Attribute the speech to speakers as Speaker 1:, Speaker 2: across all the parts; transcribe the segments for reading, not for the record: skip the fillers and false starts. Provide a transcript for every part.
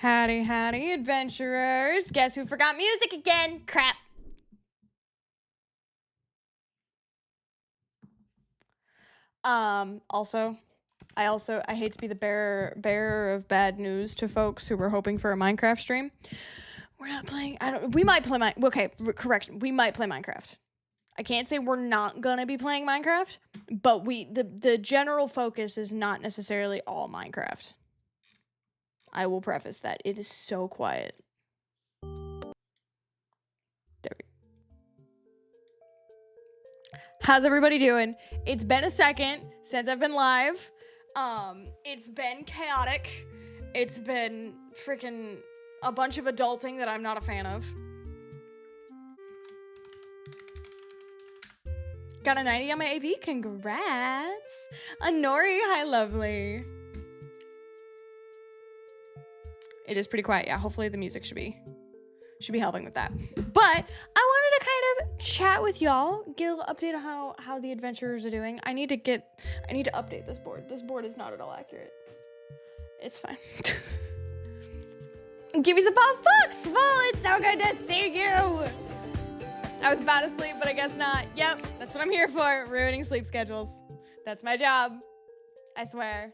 Speaker 1: Howdy, howdy, adventurers. Guess who forgot music again? Crap. I hate to be the bearer of bad news to folks who were hoping for a Minecraft stream. We're not playing, we might play correction, we might play Minecraft. I can't say we're not gonna be playing Minecraft, but the general focus is not necessarily all Minecraft. I will preface that. It is so quiet. There we go. How's everybody doing? It's been a second since I've been live. It's been chaotic. It's been freaking a bunch of adulting that I'm not a fan of. Got a 90 on my AV. Congrats. Anori, hi lovely. It is pretty quiet. Yeah, hopefully the music should be helping with that. But I wanted to kind of chat with y'all, get a little update on how the adventurers are doing. I need to update this board. This board is not at all accurate. It's fine. Give me some pop books. Oh, it's so good to see you. I was about to sleep, but I guess not. Yep, that's what I'm here for, ruining sleep schedules. That's my job, I swear.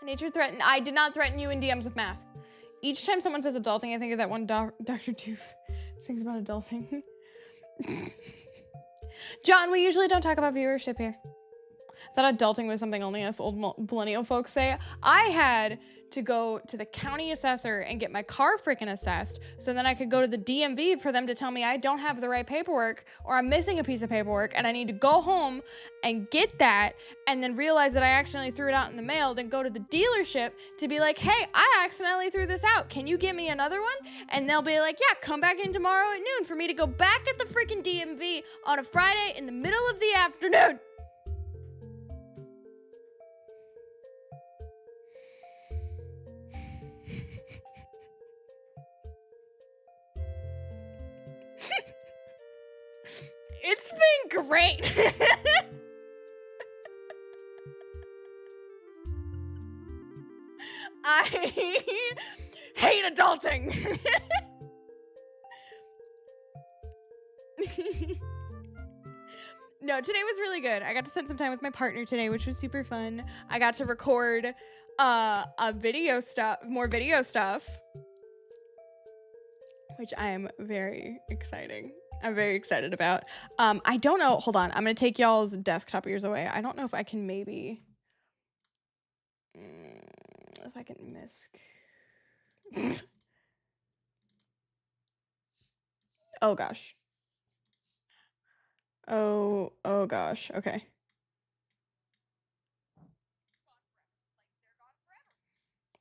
Speaker 1: Nature threatened. I did not threaten you in DMs with math. Each time someone says adulting, I think of that one Dr. Doof sings about adulting. John, we usually don't talk about viewership here. I thought adulting was something only us old millennial folks say. I had to go to the county assessor and get my car freaking assessed so then I could go to the DMV for them to tell me I don't have the right paperwork or I'm missing a piece of paperwork and I need to go home and get that and then realize that I accidentally threw it out in the mail, then go to the dealership to be like, hey, I accidentally threw this out. Can you get me another one? And they'll be like, yeah, come back in tomorrow at noon for me to go back at the freaking DMV on a Friday in the middle of the afternoon. It's been great. I hate adulting. No, today was really good. I got to spend some time with my partner today, which was super fun. I got to record more video stuff, which I am very excited about. I don't know. Hold on. I'm going to take y'all's desktop ears away. I don't know if I can maybe... if I can misc... Oh, gosh. Oh, gosh. Okay.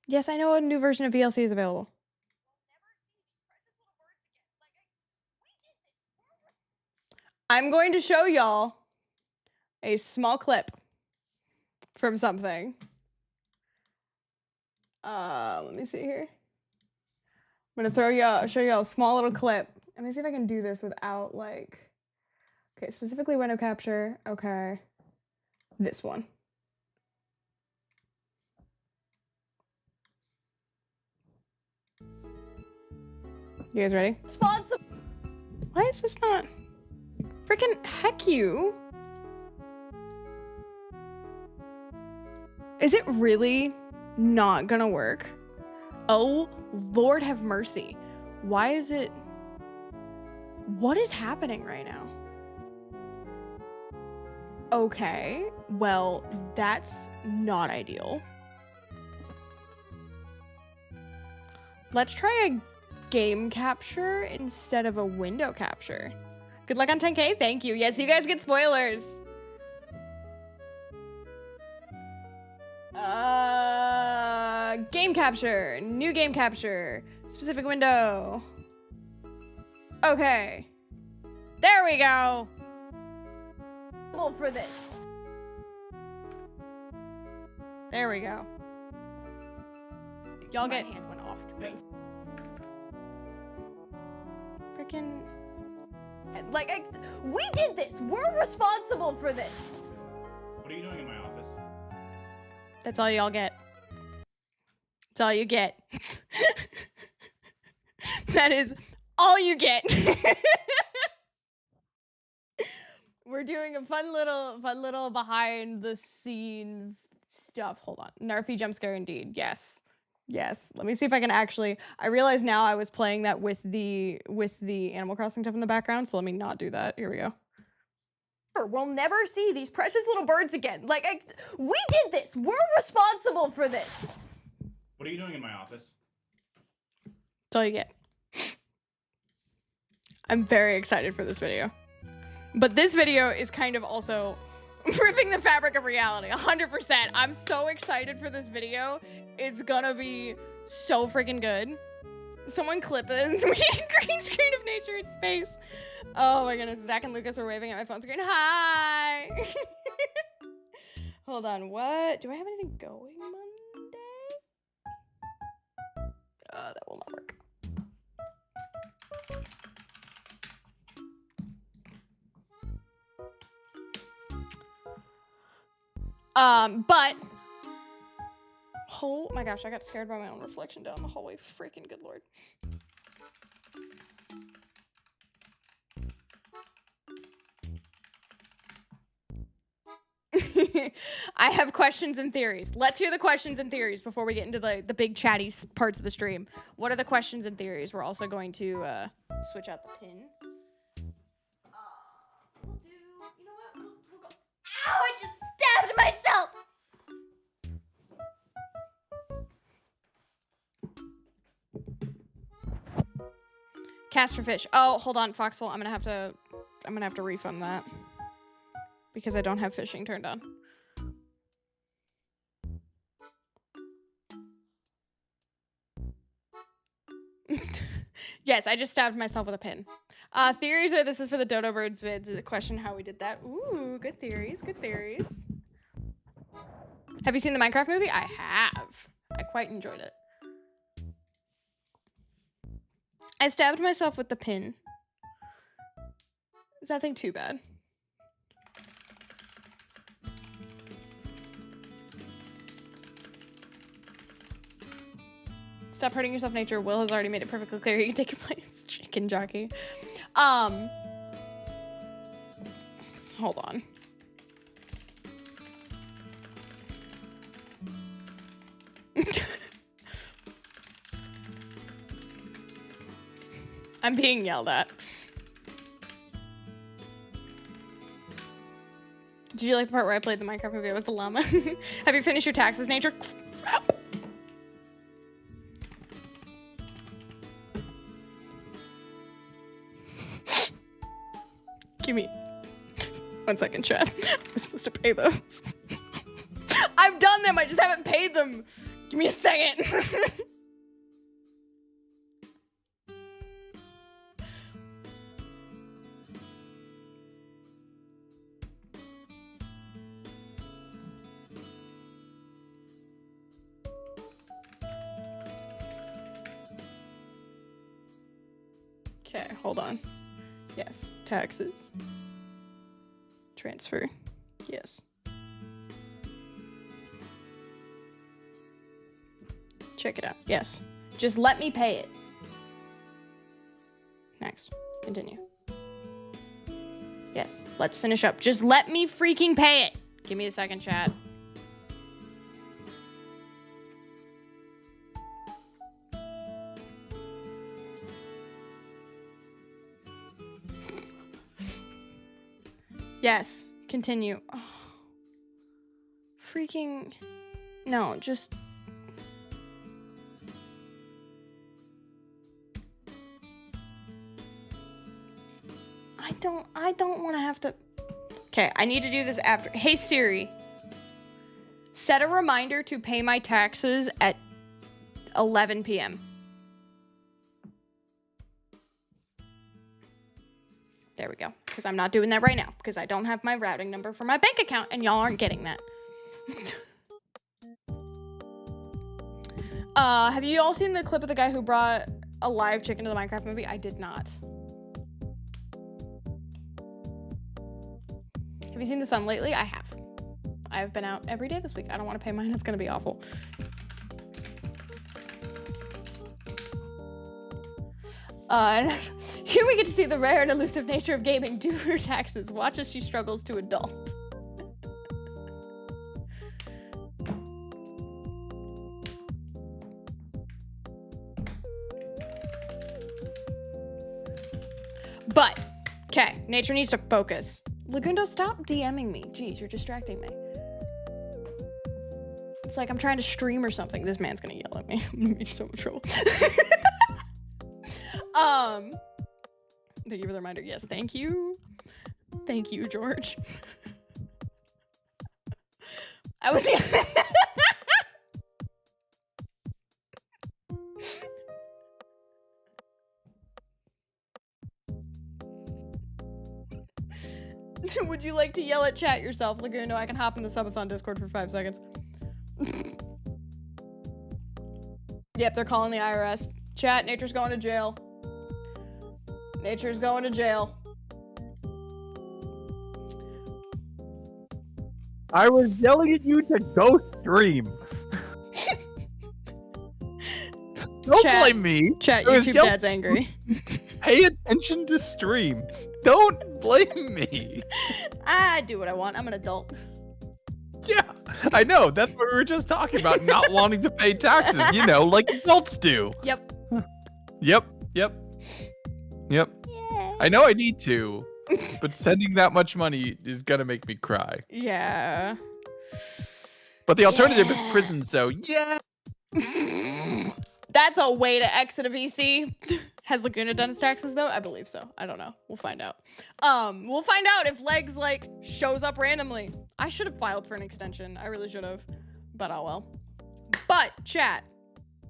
Speaker 1: Yes, I know a new version of VLC is available. I'm going to show y'all a small clip from something. Let me see here. I'm gonna show y'all a small little clip. Let me see if I can do this without like, okay, specifically window capture. Okay, this one. You guys ready? Sponsor. Why is this not? Freaking heck you. Is it really not gonna work? Oh, Lord have mercy. Why is it? What is happening right now? Okay, well, that's not ideal. Let's try a game capture instead of a window capture. Good luck on 10K. Thank you. Yes, you guys get spoilers. Game capture. New game capture. Specific window. Okay. There we go. For this. There we go. Y'all get... My hand went off. Freaking... Like, we did this. We're responsible for this.
Speaker 2: What are you doing in my office?
Speaker 1: That's all y'all get. That's all you get. That is all you get. We're doing a fun little behind the scenes stuff. Hold on. Narfy jump scare indeed. Yes. Yes. Let me see if I can actually. I realize now I was playing that with the Animal Crossing stuff in the background, so let me not do that. Here we go. We'll never see these precious little birds again. Like, we did this. We're responsible for this.
Speaker 2: What are you doing in my office?
Speaker 1: That's all you get. I'm very excited for this video. But this video is kind of also ripping the fabric of reality, 100%. I'm so excited for this video. It's gonna be so freaking good. Someone clip it. We need a green screen of nature in space. Oh my goodness, Zach and Lucas were waving at my phone screen. Hi! Hold on, what? Do I have anything going Monday? That will not work. But oh my gosh, I got scared by my own reflection down the hallway. Freaking good lord. I have questions and theories. Let's hear the questions and theories before we get into the big chatty parts of the stream. What are the questions and theories? We're also going to switch out the pin. We'll do, you know what? We'll go. Ow, I just stabbed myself! Cast for fish. Oh, hold on, Foxhole. I'm gonna have to refund that because I don't have fishing turned on. Yes, I just stabbed myself with a pin. Theories are this is for the Dodo Birds vids. The question how we did that. Ooh, good theories, good theories. Have you seen the Minecraft movie? I have. I quite enjoyed it. I stabbed myself with the pin. Is nothing too bad. Stop hurting yourself, nature. Will has already made it perfectly clear you can take your place, chicken jockey. Hold on. I'm being yelled at. Did you like the part where I played the Minecraft movie? I was the llama. Have you finished your taxes, nature? Give me 1 second, chat. I'm supposed to pay those. I've done them, I just haven't paid them. Give me a second. Okay, hold on. Yes, taxes. Transfer. Yes. Check it out. Yes. Just let me pay it. Next. Continue. Yes. Let's finish up. Just let me freaking pay it. Give me a second, chat. Yes. Continue. Oh. Freaking... No, just... I don't want to have to... Okay, I need to do this after. Hey, Siri. Set a reminder to pay my taxes at 11 p.m. There we go. Because I'm not doing that right now. Because I don't have my routing number for my bank account. And y'all aren't getting that. Have you all seen the clip of the guy who brought a live chicken to the Minecraft movie? I did not. Have you seen The Sun lately? I have. I've been out every day this week. I don't want to pay mine. It's going to be awful. And here we get to see the rare and elusive nature of gaming. Do her taxes. Watch as she struggles to adult. But, okay, nature needs to focus. Lagundo, stop DMing me. Jeez, you're distracting me. It's like I'm trying to stream or something. This man's gonna yell at me. I'm gonna be in so much trouble. Thank you for the reminder. Yes, thank you. Thank you, George. I was Would you like to yell at chat yourself, Lagundo? I can hop in the subathon Discord for 5 seconds. Yep, they're calling the IRS. Chat, nature's going to jail. Nature's going to jail.
Speaker 3: I was yelling at you to go stream. Don't blame me.
Speaker 1: Chat, YouTube dad's angry.
Speaker 3: Pay attention to stream. Don't blame me.
Speaker 1: I do what I want. I'm an adult.
Speaker 3: Yeah, I know. That's what we were just talking about. Not wanting to pay taxes, you know, like adults do.
Speaker 1: Yep.
Speaker 3: Yep.
Speaker 1: Yeah.
Speaker 3: I know I need to, but sending that much money is gonna make me cry.
Speaker 1: Yeah.
Speaker 3: But the alternative is prison, so yeah.
Speaker 1: That's a way to exit a VC. Has Laguna done his taxes though? I believe so. I don't know. We'll find out. We'll find out if Legs like shows up randomly. I should have filed for an extension. I really should have, but oh well. But chat,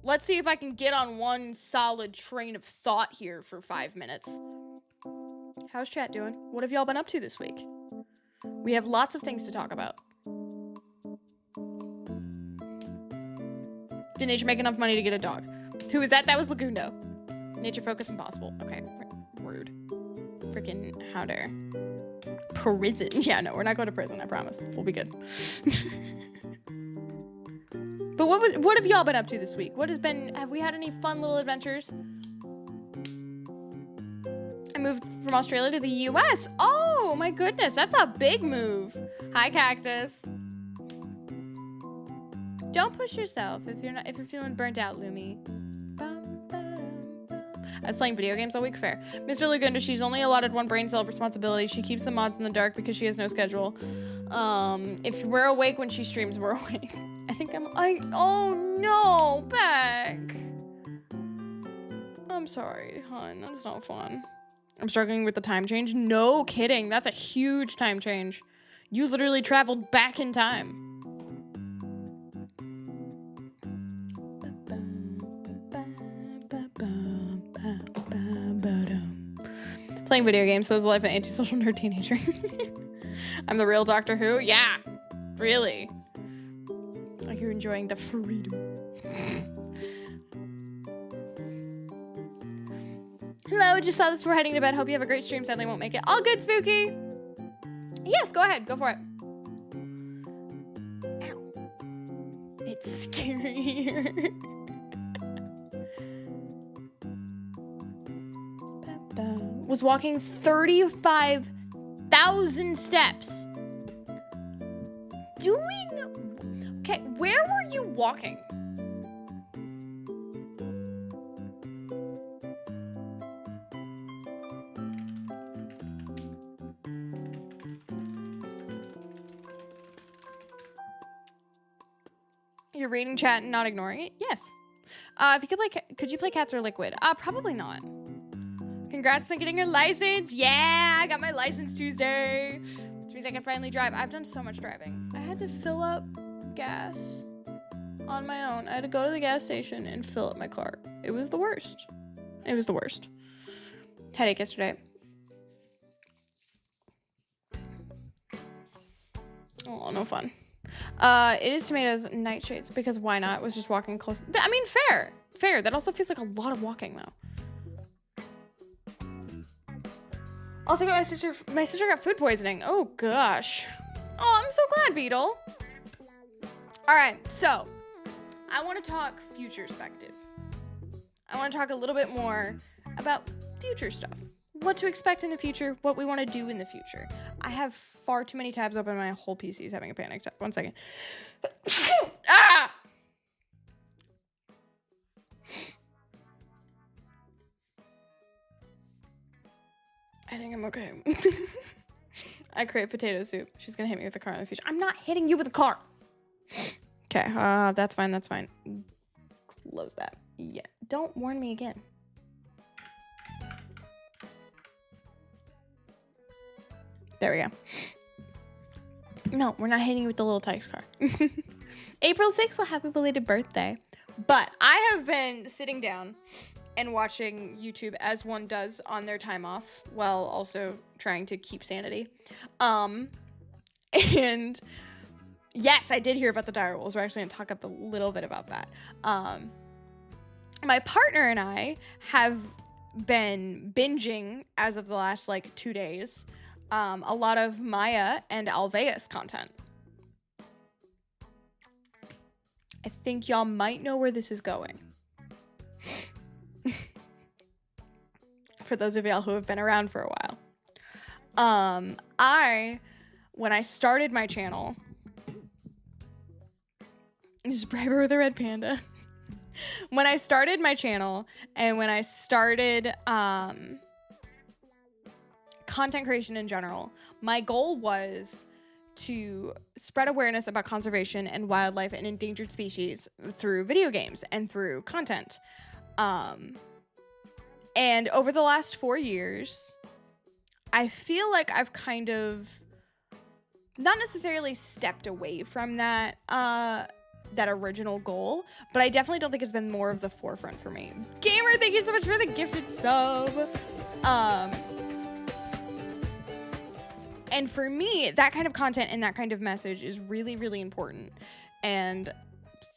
Speaker 1: let's see if I can get on one solid train of thought here for 5 minutes. How's chat doing? What have y'all been up to this week? We have lots of things to talk about. Did Nature make enough money to get a dog? Who is that? That was Lagundo. Nature Focus Impossible. Okay, rude. Freaking how dare. Prison. Yeah, no, we're not going to prison, I promise. We'll be good. But what have y'all been up to this week? Have we had any fun little adventures? I moved from Australia to the US. Oh my goodness, that's a big move. Hi, Cactus. Don't push yourself if you're feeling burnt out, Lumi. I was playing video games all week. Fair. Mr. Lagunda, she's only allotted one brain cell of responsibility. She keeps the mods in the dark because she has no schedule. If we're awake when she streams, we're awake. Oh no, Beck. I'm sorry, hon. That's not fun. I'm struggling with the time change. No kidding. That's a huge time change. You literally traveled back in time. Playing video games, so is the life of an antisocial nerd teenager. I'm the real Doctor Who? Yeah, really. Like you're enjoying the freedom. Hello, just saw this before heading to bed. Hope you have a great stream. Sadly won't make it. All good, Spooky. Yes, go ahead. Go for it. Ow. It's scary here. Was walking 35,000 steps. Okay, where were you walking? You're reading chat and not ignoring it? Yes. If you could you play Cats or Liquid? Probably not. Congrats on getting your license. Yeah, I got my license Tuesday, which means I can finally drive. I've done so much driving. I had to fill up gas on my own. I had to go to the gas station and fill up my car. It was the worst. It was the worst. Headache yesterday. Oh, no fun. It is tomatoes, nightshades, because why not? Was just walking close. I mean, fair. Fair. That also feels like a lot of walking, though. Also got my sister got food poisoning. Oh gosh. Oh, I'm so glad, Beetle. All right, so I want to talk future perspective. I want to talk a little bit more about future stuff. What to expect in the future, what we want to do in the future. I have far too many tabs open. My whole PC is having a panic attack. 1 second. Ah! I think I'm okay. I crave potato soup. She's gonna hit me with a car in the future. I'm not hitting you with a car. Okay, that's fine, that's fine. Close that. Yeah, don't warn me again. There we go. No, we're not hitting you with the little Tykes car. April 6th, well, happy belated birthday. But I have been sitting down and watching YouTube as one does on their time off while also trying to keep sanity. And yes, I did hear about the direwolves. We're actually going to talk up a little bit about that. My partner and I have been binging as of the last like 2 days a lot of Maya and Alveus content. I think y'all might know where this is going. For those of y'all who have been around for a while. When I started my channel, just bribe her with a red panda. When I started my channel and when I started content creation in general, my goal was to spread awareness about conservation and wildlife and endangered species through video games and through content. And over the last 4 years, I feel like I've kind of not necessarily stepped away from that that original goal, but I definitely don't think it's been more of the forefront for me. Gamer, thank you so much for the gifted sub. And for me, that kind of content and that kind of message is really, really important. And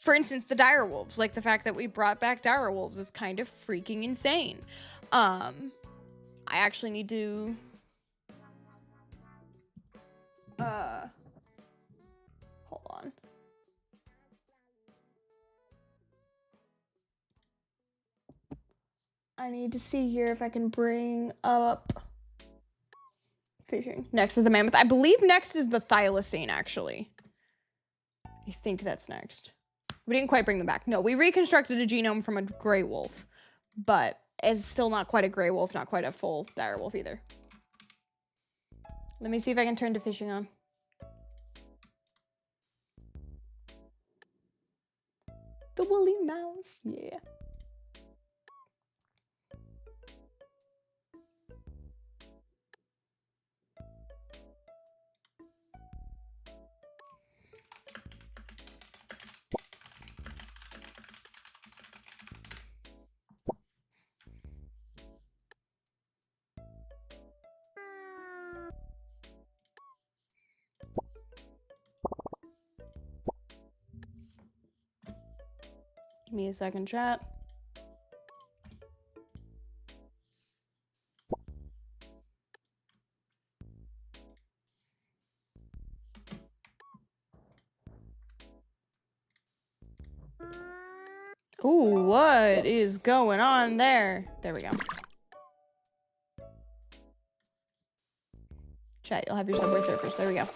Speaker 1: for instance, the direwolves, like the fact that we brought back direwolves is kind of freaking insane. I actually need to hold on. I need to see here if I can bring up fishing. Next is the mammoth. I believe next is the thylacine, actually. I think that's next. We didn't quite bring them back. No, we reconstructed a genome from a gray wolf, but it's still not quite a gray wolf, not quite a full dire wolf either. Let me see if I can turn to fishing on. The woolly mouse, yeah. Give me a second, chat. Ooh, what is going on there? There we go. Chat, you'll have your Subway Surfers. There we go.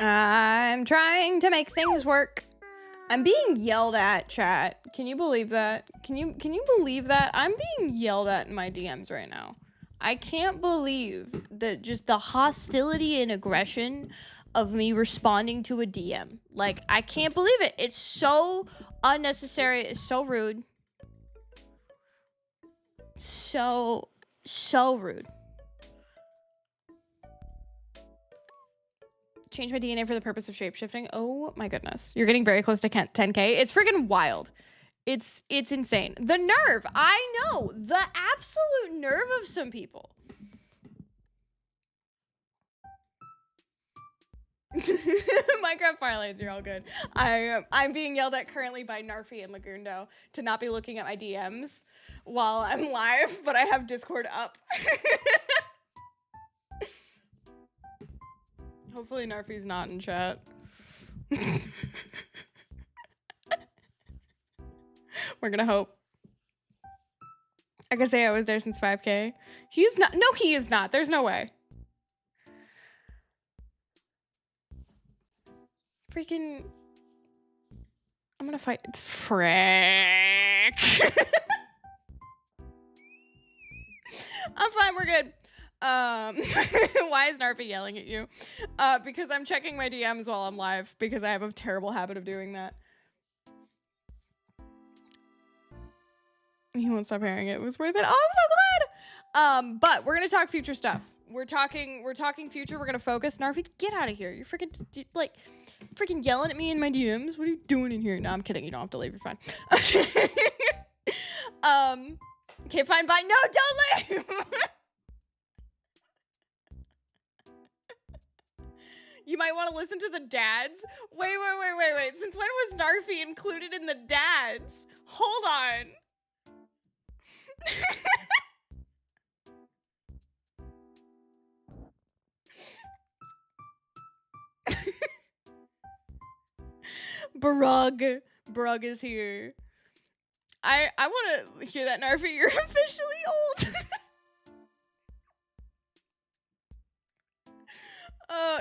Speaker 1: I'm trying to make things work. I'm being yelled at, chat. Can you believe that? Can you believe that? I'm being yelled at in my DMs right now. I can't believe that just the hostility and aggression of me responding to a DM. Like, I can't believe it. It's so unnecessary. It's so rude. So rude. Change my DNA for the purpose of shapeshifting. Oh my goodness. You're getting very close to 10K. It's freaking wild. It's insane. The nerve. I know. The absolute nerve of some people. Minecraft Firelights, you're all good. I'm being yelled at currently by Narfi and Lagundo to not be looking at my DMs while I'm live, but I have Discord up. Hopefully Narfi's not in chat. We're gonna hope. I could say I was there since 5K. He's not. No, he is not. There's no way. Freaking. I'm gonna fight. Frick. I'm fine. We're good. Why is Narfi yelling at you? Because I'm checking my DMs while I'm live because I have a terrible habit of doing that. He won't stop hearing it. It was worth it. Oh, I'm so glad. But we're gonna talk future stuff. We're talking future. We're gonna focus. Narfi, get out of here. You're freaking yelling at me in my DMs. What are you doing in here? No, I'm kidding. You don't have to leave. You're fine. Okay, fine. Bye. No, don't leave. You might want to listen to the dads. Wait. Since when was Narfi included in the dads? Hold on. Brug is here. I want to hear that, Narfi. You're officially old.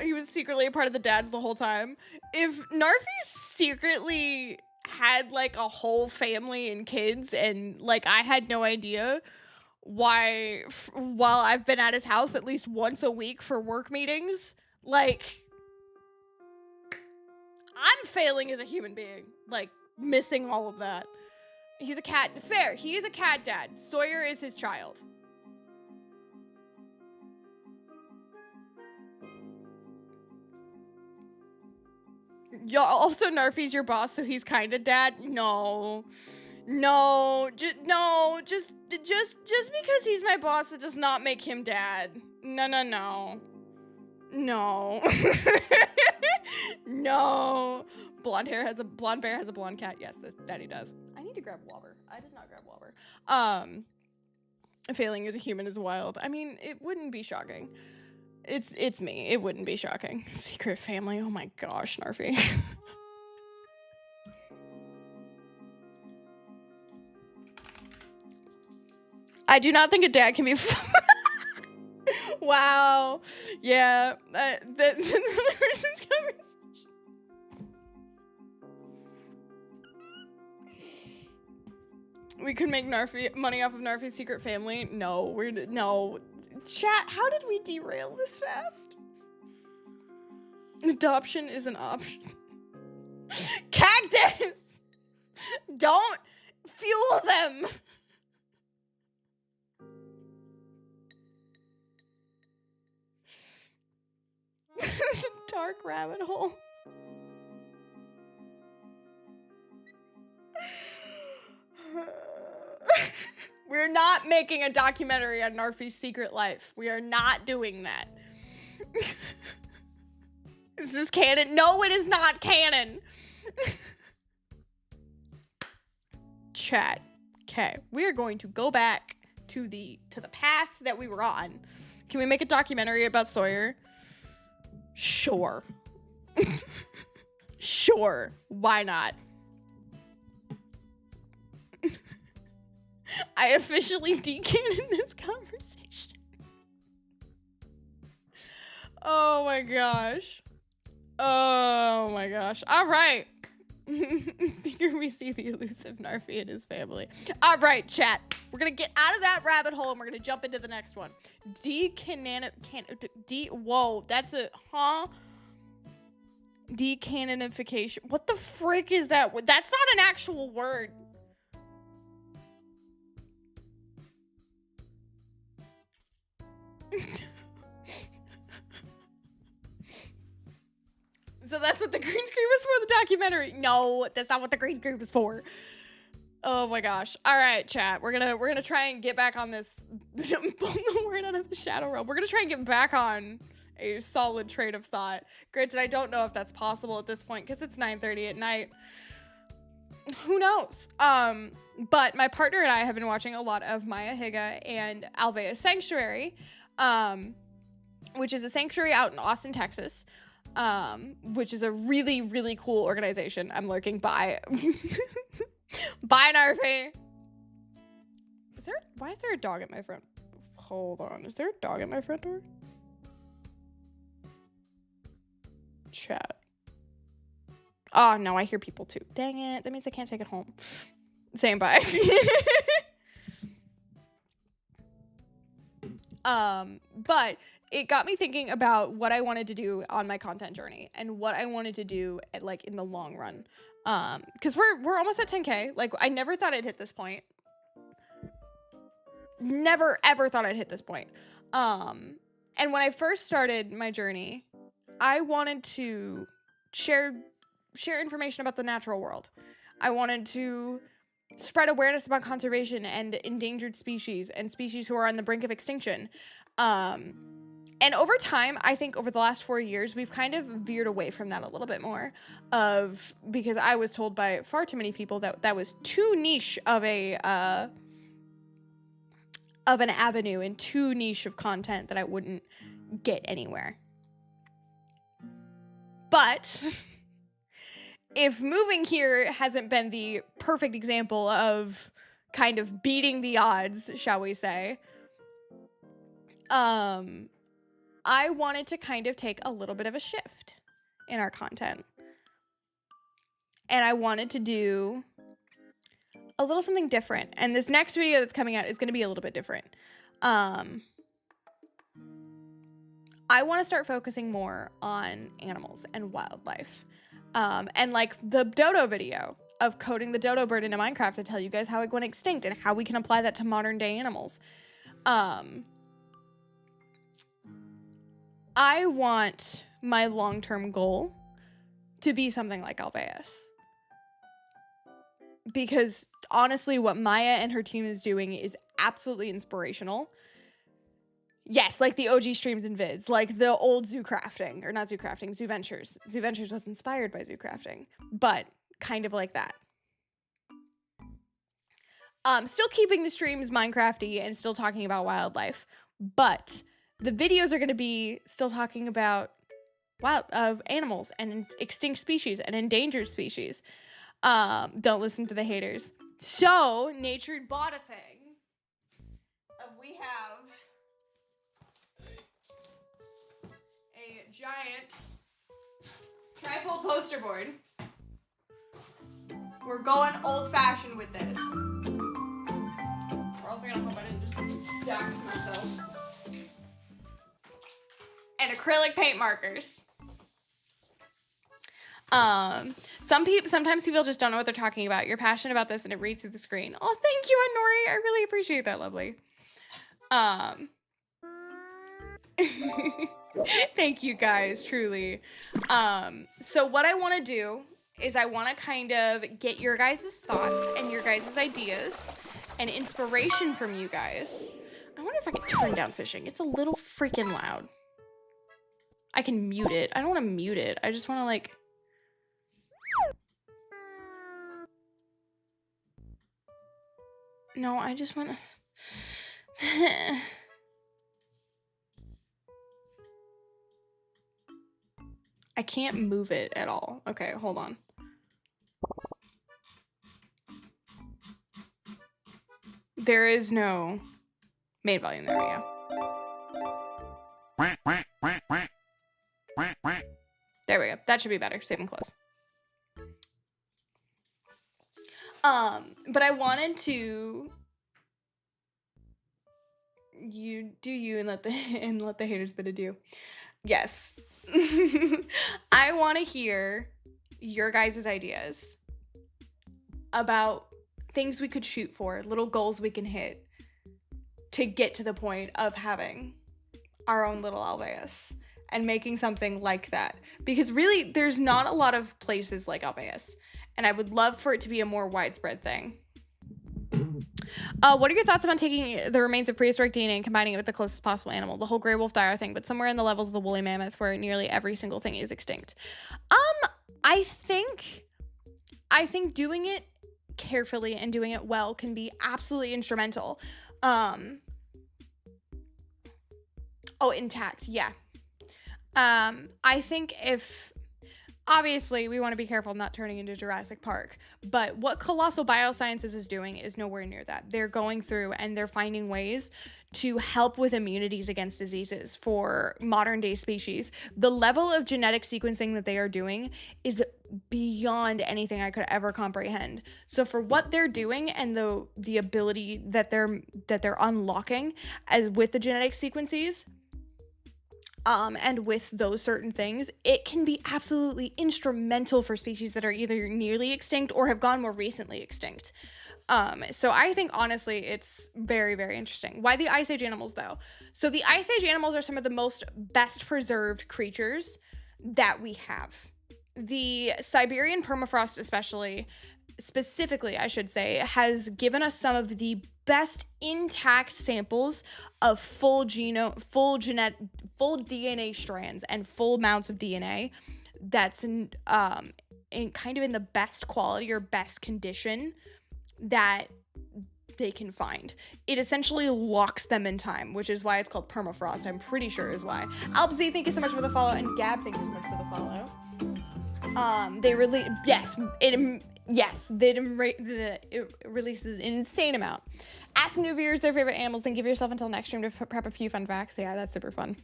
Speaker 1: He was secretly a part of the dads the whole time. If Narfi secretly had like a whole family and kids and like I had no idea why while I've been at his house at least once a week for work meetings, like I'm failing as a human being, like missing all of that. He's a cat. Fair. He is a cat dad. Sawyer is his child. Yeah, also Narfi's your boss, so he's kind of dad. Just because he's my boss, it does not make him dad. No. No. Blonde bear has a blonde cat. Yes, that he does. I need to grab Wobber. I did not grab Wobber. Failing as a human is wild. I mean, it wouldn't be shocking. It's me. It wouldn't be shocking. Secret family. Oh my gosh, Narfi. I do not think a dad can be. Wow. Yeah. The person's conversation. We could make money off of Narfi's secret family. No. Chat, how did we derail this fast? Adoption is an option. Cactus! Don't fuel them! This is a dark rabbit hole. We're not making a documentary on Narfi's secret life. We are not doing that. Is this canon? No, it is not canon. Chat. Okay, we are going to go back to the path that we were on. Can we make a documentary about Sawyer? Sure. Sure. Why not? I officially decanoned this conversation. Oh my gosh. Oh my gosh. All right. Here we see the elusive Narfi and his family. All right, chat. We're going to get out of that rabbit hole and we're going to jump into the next one. Whoa, that's a, huh? Decanonification. What the frick is that? That's not an actual word. So that's what the green screen was for, the documentary. No, that's not what the green screen was for. Oh my gosh. All right, chat. We're gonna try and get back on this. Pull the word out of the shadow realm. We're gonna try and get back on a solid train of thought. Granted, I don't know if that's possible at this point because it's 9:30 at night. Who knows? But my partner and I have been watching a lot of Maya Higa and Alveus Sanctuary, which is a sanctuary out in Austin, Texas, which is a really, really cool organization. I'm lurking by. Bye, Narfi. Why is there a dog at my front? Hold on. Is there a dog at my front door? Chat. Oh, no, I hear people too. Dang it. That means I can't take it home. Saying bye. But it got me thinking about what I wanted to do on my content journey and what I wanted to do at, like, in the long run. Because we're almost at 10K. Like, I never thought I'd hit this point. Never, ever thought I'd hit this point. And when I first started my journey, I wanted to share information about the natural world. I wanted to spread awareness about conservation and endangered species and species who are on the brink of extinction. And over time, I think over the last 4 years, we've kind of veered away from that a little bit more because I was told by far too many people that that was too niche of an avenue and too niche of content that I wouldn't get anywhere. But if moving here hasn't been the perfect example of kind of beating the odds, shall we say, I wanted to kind of take a little bit of a shift in our content. And I wanted to do a little something different. And this next video that's coming out is going to be a little bit different. I want to start focusing more on animals and wildlife. And like the dodo video of coding the dodo bird into Minecraft to tell you guys how it went extinct and how we can apply that to modern day animals. I want my long-term goal to be something like Alveus. Because honestly, what Maya and her team is doing is absolutely inspirational. Yes, like the OG streams and vids, like the old Zoo Crafting, or not Zoo Crafting, Zoo Ventures. Zoo Ventures was inspired by Zoo Crafting, but kind of like that. Still keeping the streams Minecrafty and still talking about wildlife, but the videos are going to be still talking about animals and extinct species and endangered species. Don't listen to the haters. So, Nature bought a thing. We have a giant trifold poster board. We're going old-fashioned with this. We're also gonna hope I didn't just dox myself. And acrylic paint markers. Sometimes people just don't know what they're talking about. You're passionate about this and it reads through the screen. Oh, thank you, Anori. I really appreciate that, lovely. Thank you guys, truly. So what I want to do is I want to kind of get your guys' thoughts and your guys' ideas and inspiration from you guys. I wonder if I can turn down fishing. It's a little freaking loud. I can mute it. I don't want to mute it. I just want to like... No, I just want to... I can't move it at all. Okay, hold on. There is no main volume. There we go. There we go. That should be better. Save and close. But I wanted to do you and let the haters bid adieu. Yes. I want to hear your guys' ideas about things we could shoot for, little goals we can hit to get to the point of having our own little Alveus and making something like that. Because really, there's not a lot of places like Alveus, and I would love for it to be a more widespread thing. What are your thoughts about taking the remains of prehistoric DNA and combining it with the closest possible animal? The whole gray wolf dire thing, but somewhere in the levels of the woolly mammoth where nearly every single thing is extinct. I think doing it carefully and doing it well can be absolutely instrumental. Intact, yeah. I think if obviously we want to be careful not turning into Jurassic Park, but what Colossal Biosciences is doing is nowhere near that. They're going through and they're finding ways to help with immunities against diseases for modern day species. The level of genetic sequencing that they are doing is beyond anything I could ever comprehend. So for what they're doing and the ability that they're unlocking as with the genetic sequences, and with those certain things, it can be absolutely instrumental for species that are either nearly extinct or have gone more recently extinct. So I think honestly it's very, very interesting. Why the Ice Age animals though? So the Ice Age animals are some of the most best preserved creatures that we have. The Siberian permafrost specifically, I should say, has given us some of the best intact samples of full DNA strands and full amounts of DNA that's in kind of in the best quality or best condition that they can find. It essentially locks them in time, which is why it's called permafrost. I'm pretty sure is why. Alpsy, thank you so much for the follow, and Gab, thank you so much for the follow. It releases an insane amount. Ask new viewers their favorite animals and give yourself until next stream to prep a few fun facts. Yeah, that's super fun.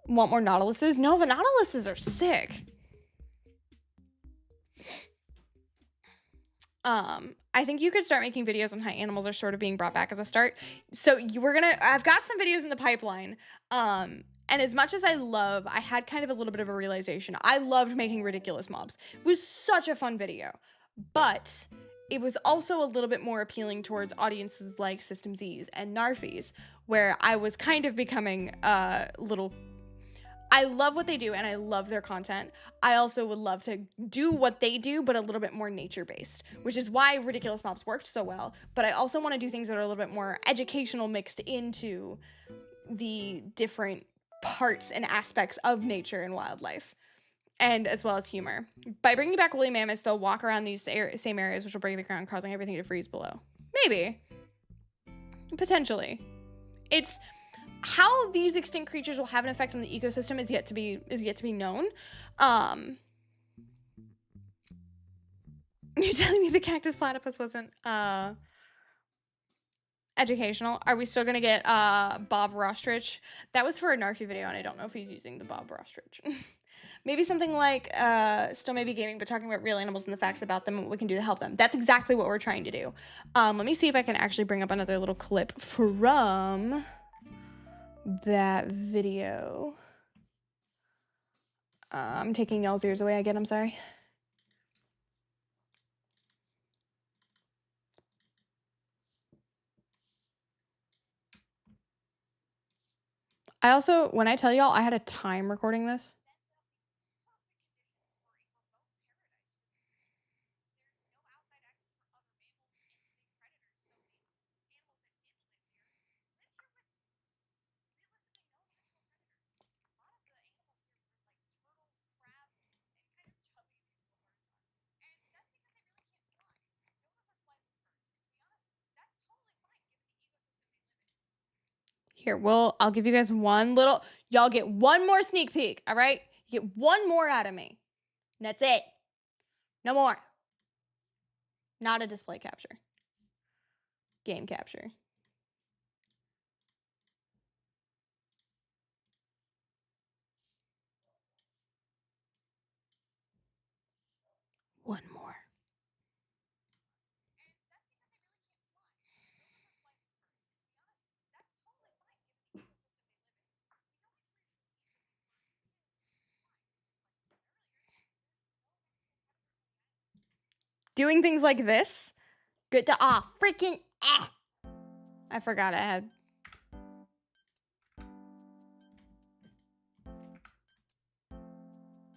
Speaker 1: Want more Nautiluses? No, the Nautiluses are sick. I think you could start making videos on how animals are sort of being brought back as a start. So I've got some videos in the pipeline. And as much as I had kind of a little bit of a realization. I loved making Ridiculous Mobs. It was such a fun video. But it was also a little bit more appealing towards audiences like System Z's and Narfies, where I was kind of becoming I love what they do and I love their content. I also would love to do what they do, but a little bit more nature-based, which is why Ridiculous Mobs worked so well. But I also want to do things that are a little bit more educational mixed into the different parts and aspects of nature and wildlife, and as well as humor. By bringing back woolly mammoths, they'll walk around these same areas, which will break the ground, causing everything to freeze below. Maybe. Potentially. It's how these extinct creatures will have an effect on the ecosystem is yet to be known. You're telling me the cactus platypus wasn't educational? Are we still gonna get Bob Rostrich? That was for a Narfi video, and I don't know if he's using the Bob Rostrich. Maybe something like still maybe gaming, but talking about real animals and the facts about them and what we can do to help them. That's exactly what we're trying to do. Let me see if I can actually bring up another little clip from that video. I'm taking y'all's ears away again, I'm sorry. I also, when I tell y'all, I had a time recording this. Here, I'll give you guys y'all get one more sneak peek, all right? You get one more out of me. And that's it. No more. Not a display capture. Game capture. One more. Doing things like this. Good to freaking I forgot I had.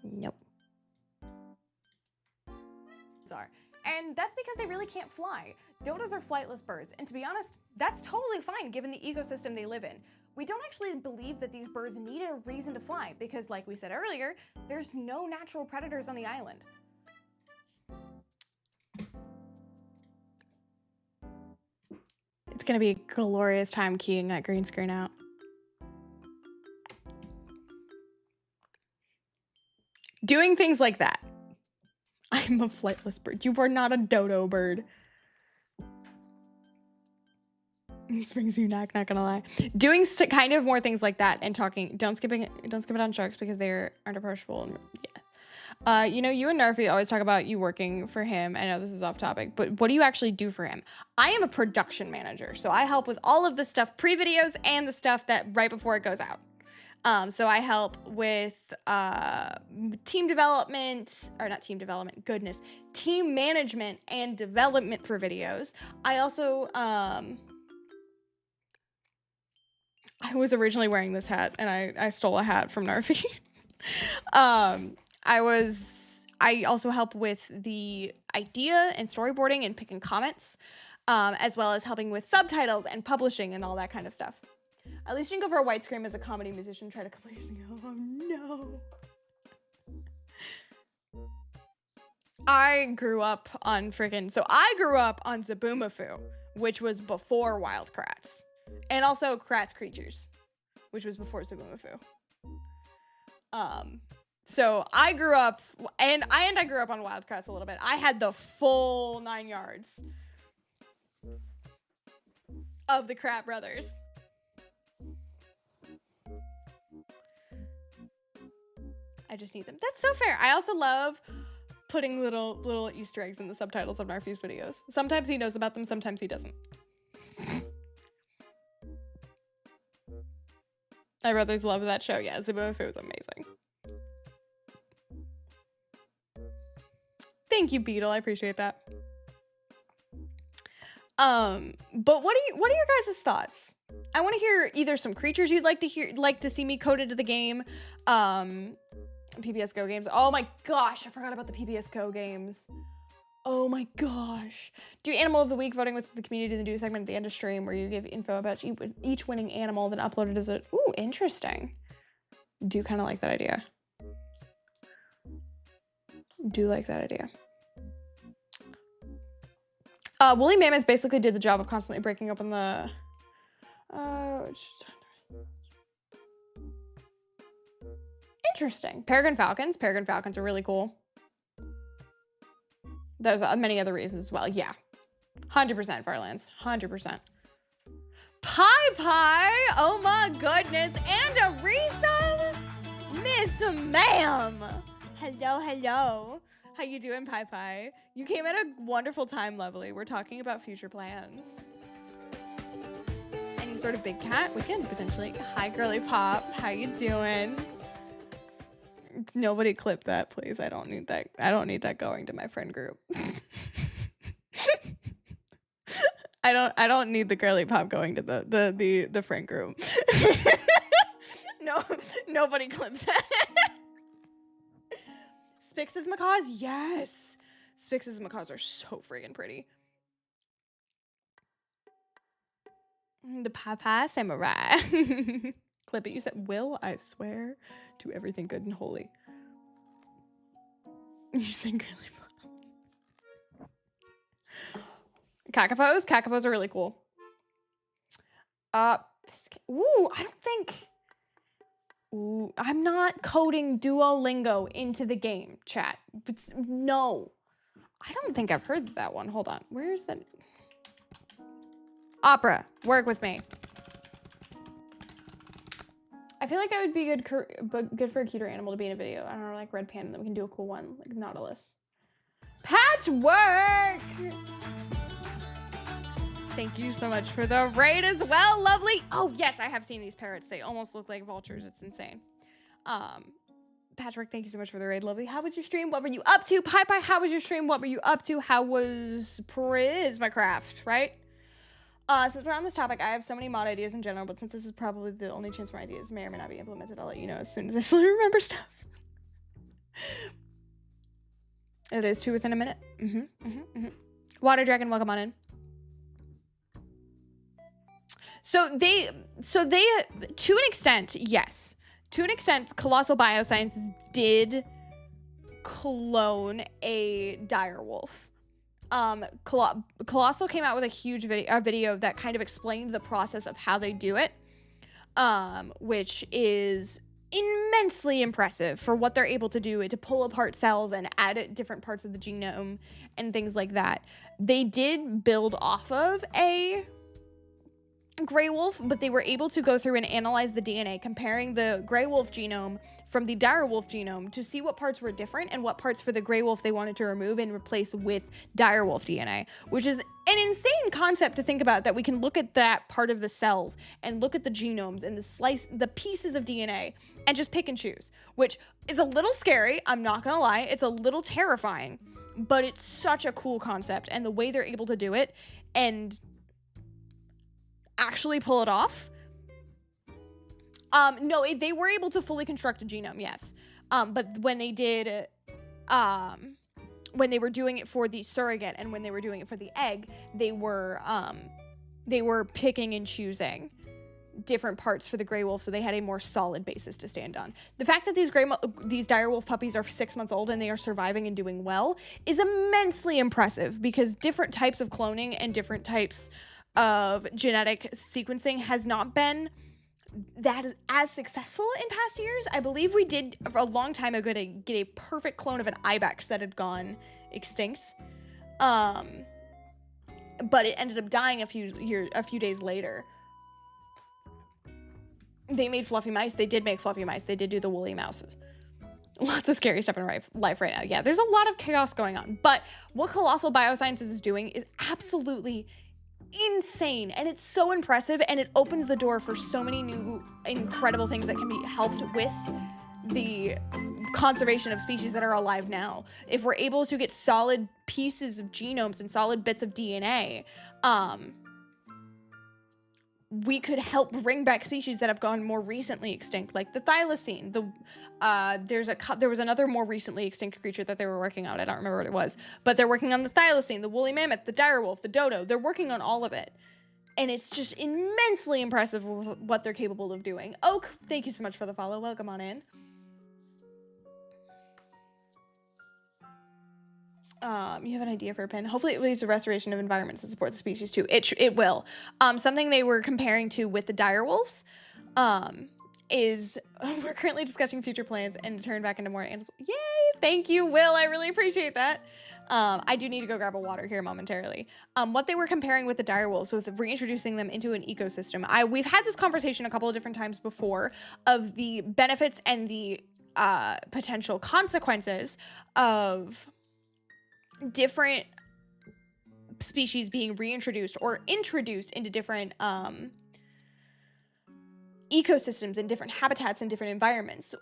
Speaker 1: Nope. Sorry. And that's because they really can't fly. Dodos are flightless birds, and to be honest, that's totally fine given the ecosystem they live in. We don't actually believe that these birds need a reason to fly because, like we said earlier, there's no natural predators on the island. It's gonna be a glorious time keying that green screen out. Doing things like that. I'm a flightless bird. You are not a dodo bird. This brings you not gonna lie. Doing kind of more things like that and talking. Don't skip it on sharks because they aren't approachable. And yeah. You know, you and Narfi always talk about you working for him. I know this is off topic, but what do you actually do for him? I am a production manager, so I help with all of the stuff pre-videos and the stuff that right before it goes out. So I help with team development, or not team development, goodness, team management and development for videos. I also, I was originally wearing this hat and I stole a hat from Narfi. I also help with the idea and storyboarding and picking comments, as well as helping with subtitles and publishing and all that kind of stuff. At least you can go for a white scream as a comedy musician tried a couple years ago. Oh no. I grew up on Zaboomafoo, which was before Wild Kratts. And also Kratts Creatures, which was before Zaboomafoo. So I grew up, and I grew up on Wild Kratts a little bit. I had the full 9 yards of the Kratt brothers. I just need them. That's so fair. I also love putting little Easter eggs in the subtitles of Narfi's videos. Sometimes he knows about them, sometimes he doesn't. My brothers love that show. Yeah, Zaboomafoo was amazing. Thank you, Beetle. I appreciate that. But what are your guys' thoughts? I want to hear either some creatures you'd like to see me code into the game. PBS Go games. Oh my gosh, I forgot about the PBS Go games. Oh my gosh. Do Animal of the Week voting with the community in the do segment at the end of stream where you give info about each winning animal, then upload it as a... Ooh, interesting. Do kind of like that idea. Do like that idea. Woolly Mammoths basically did the job of constantly breaking open the... Interesting. Peregrine Falcons. Peregrine Falcons are really cool. There's many other reasons as well. Yeah. 100% Farlands. 100%. Pie. Oh my goodness. And a reason. Miss Ma'am. Hello. How you doing, Pie? You came at a wonderful time, lovely. We're talking about future plans. Any sort of big cat? We can potentially. Hi, Girly Pop. How you doing? Nobody clip that, please. I don't need that. I don't need that going to my friend group. I don't need the Girly Pop going to the friend group. No, nobody clips that. Spix's macaws, yes. Spix's macaws are so friggin' pretty. The Papa Samurai. Clip it. You said, will I swear to everything good and holy? You said Girly Pop. Kakapos? Kakapos are really cool. Ooh, I don't think... Ooh, I'm not coding Duolingo into the game, chat. But no. I don't think I've heard that one. Hold on. Where is that? Opera, work with me. I feel like I would be good for a cuter animal to be in a video. I don't know, like Red Panda, then we can do a cool one, like Nautilus. Patchwork! Thank you so much for the raid as well, lovely. Oh yes, I have seen these parrots. They almost look like vultures. It's insane. Patchwork, thank you so much for the raid, lovely. How was your stream? What were you up to? Pie, how was your stream? What were you up to? How was Prismacraft, right? Since we're on this topic, I have so many mod ideas in general, but since this is probably the only chance my ideas may or may not be implemented, I'll let you know as soon as I slowly remember stuff. It is 2 within a minute. Water Dragon, welcome on in. So they, to an extent, yes. To an extent, Colossal Biosciences did clone a direwolf. Colossal came out with a huge video that kind of explained the process of how they do it, which is immensely impressive for what they're able to do to pull apart cells and add different parts of the genome and things like that. They did build off of a gray wolf, but they were able to go through and analyze the DNA, comparing the gray wolf genome from the direwolf genome to see what parts were different and what parts for the gray wolf they wanted to remove and replace with direwolf DNA, which is an insane concept to think about, that we can look at that part of the cells and look at the genomes and the pieces of DNA and just pick and choose, which is a little scary. I'm not gonna lie. It's a little terrifying, but it's such a cool concept, and the way they're able to do it and actually pull it off. No, they were able to fully construct a genome, yes. But when they did, when they were doing it for the surrogate and when they were doing it for the egg, they were picking and choosing different parts for the gray wolf, so they had a more solid basis to stand on. The fact that these direwolf puppies are 6 months old and they are surviving and doing well is immensely impressive, because different types of cloning and different types of genetic sequencing has not been that as successful in past years. I believe we did a long time ago to get a perfect clone of an ibex that had gone extinct, but it ended up dying a few days later. They made fluffy mice. They did make fluffy mice. They did do the woolly mouses. Lots of scary stuff in life right now. Yeah, there's a lot of chaos going on, but what Colossal Biosciences is doing is absolutely insane, and it's so impressive, and it opens the door for so many new incredible things that can be helped with the conservation of species that are alive now. If we're able to get solid pieces of genomes and solid bits of DNA, we could help bring back species that have gone more recently extinct, like the thylacine. There was another more recently extinct creature that they were working on. I don't remember what it was, but they're working on the thylacine, the woolly mammoth, the direwolf, the dodo. They're working on all of it, and it's just immensely impressive what they're capable of doing. Oak, thank you so much for the follow. Welcome on in. You have an idea for a pin. Hopefully it leads to restoration of environments to support the species too. It will. Something they were comparing to with the direwolves is we're currently discussing future plans and to turn back into more animals. Yay! Thank you, Will. I really appreciate that. I do need to go grab a water here momentarily. What they were comparing with the direwolves, with reintroducing them into an ecosystem. We've had this conversation a couple of different times before of the benefits and the potential consequences of different species being reintroduced or introduced into different ecosystems and different habitats and different environments.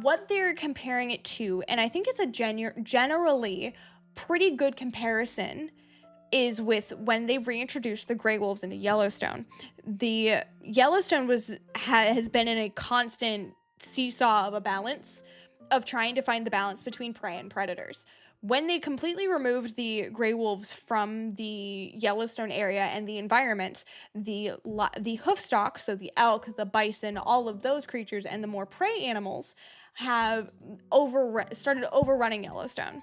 Speaker 1: What they're comparing it to, and I think it's a generally pretty good comparison, is with when they reintroduced the gray wolves into Yellowstone. The Yellowstone has been in a constant seesaw of a balance of trying to find the balance between prey and predators. When they completely removed the gray wolves from the Yellowstone area and the environment, the hoofstock, so the elk, the bison, all of those creatures, and the more prey animals have started overrunning Yellowstone.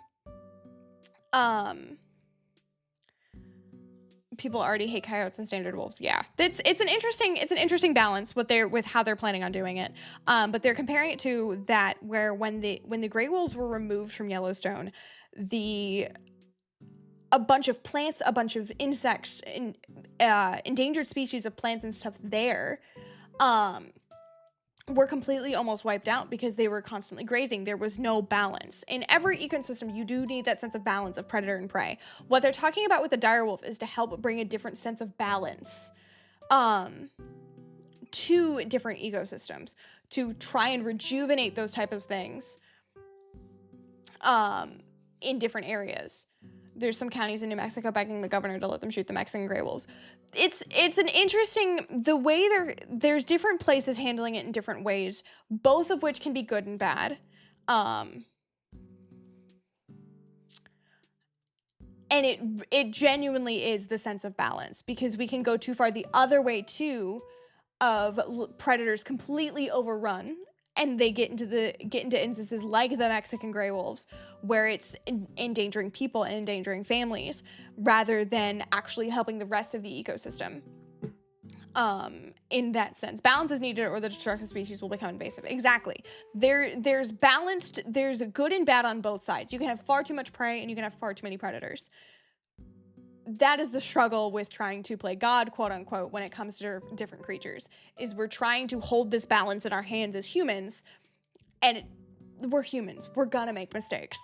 Speaker 1: People already hate coyotes and standard wolves. Yeah, it's an interesting balance with how they're planning on doing it. But they're comparing it to that, where when the gray wolves were removed from Yellowstone, a bunch of plants, a bunch of insects, endangered species of plants and stuff there, were completely almost wiped out because they were constantly grazing. There was no balance. In every ecosystem, you do need that sense of balance of predator and prey. What they're talking about with the direwolf is to help bring a different sense of balance to different ecosystems, to try and rejuvenate those type of things in different areas. There's some counties in New Mexico begging the governor to let them shoot the Mexican gray wolves. It's an interesting, the way there's different places handling it in different ways, both of which can be good and bad. And it genuinely is the sense of balance, because we can go too far the other way too, of predators completely overrun, and they get into instances like the Mexican gray wolves, where it's endangering people and endangering families rather than actually helping the rest of the ecosystem. In that sense, balance is needed, or the destructive species will become invasive. Exactly. There's good and bad on both sides. You can have far too much prey, and you can have far too many predators. That is the struggle with trying to play God, quote unquote, when it comes to different creatures, is we're trying to hold this balance in our hands as humans, and we're humans. We're gonna make mistakes.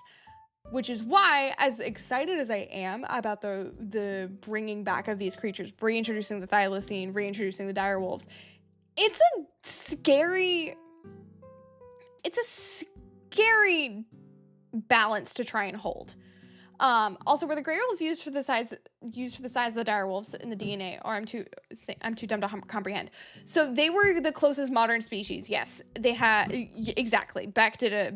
Speaker 1: Which is why, as excited as I am about the bringing back of these creatures, reintroducing the thylacine, reintroducing the direwolves, it's a scary balance to try and hold. Also, were the gray wolves used for the size of the direwolves in the DNA, or I'm too dumb to comprehend. So they were the closest modern species. Yes, they had exactly. Beck did.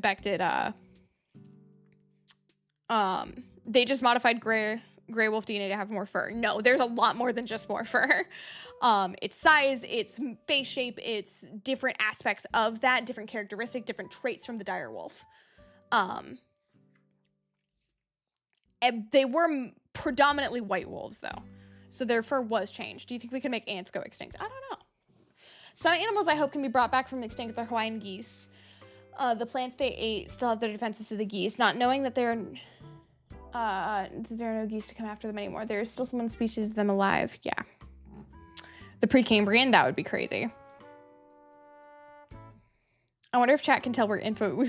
Speaker 1: They just modified gray wolf DNA to have more fur. No, there's a lot more than just more fur. Its size, its face shape, its different aspects of that, different characteristic, different traits from the direwolf. And they were predominantly white wolves, though, so their fur was changed. Do you think we could make ants go extinct? I don't know. Some animals I hope can be brought back from extinct are Hawaiian geese. The plants they ate still have their defenses to the geese, not knowing that there are no geese to come after them anymore. There is still some species of them alive. Yeah. The Precambrian, that would be crazy. I wonder if chat can tell we're info.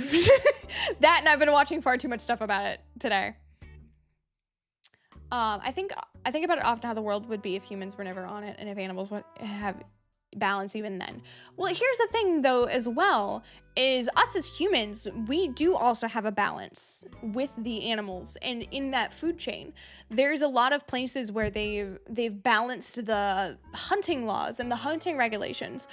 Speaker 1: That, and I've been watching far too much stuff about it today. I think about it often how the world would be if humans were never on it, and if animals would have balance even then. Well, here's the thing though as well, is us as humans, we do also have a balance with the animals, and in that food chain there's a lot of places where they've balanced the hunting laws and the hunting regulations,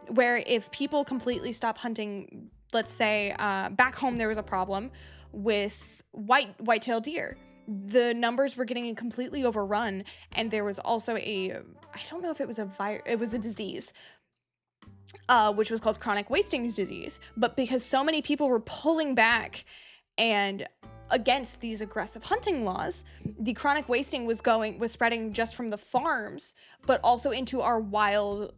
Speaker 1: where if people completely stop hunting, let's say back home there was a problem with white-tailed deer. The numbers were getting completely overrun, and there was also I don't know if it was it was a disease, which was called chronic wasting disease. But because so many people were pulling back and against these aggressive hunting laws, the chronic wasting was spreading just from the farms, but also into our wild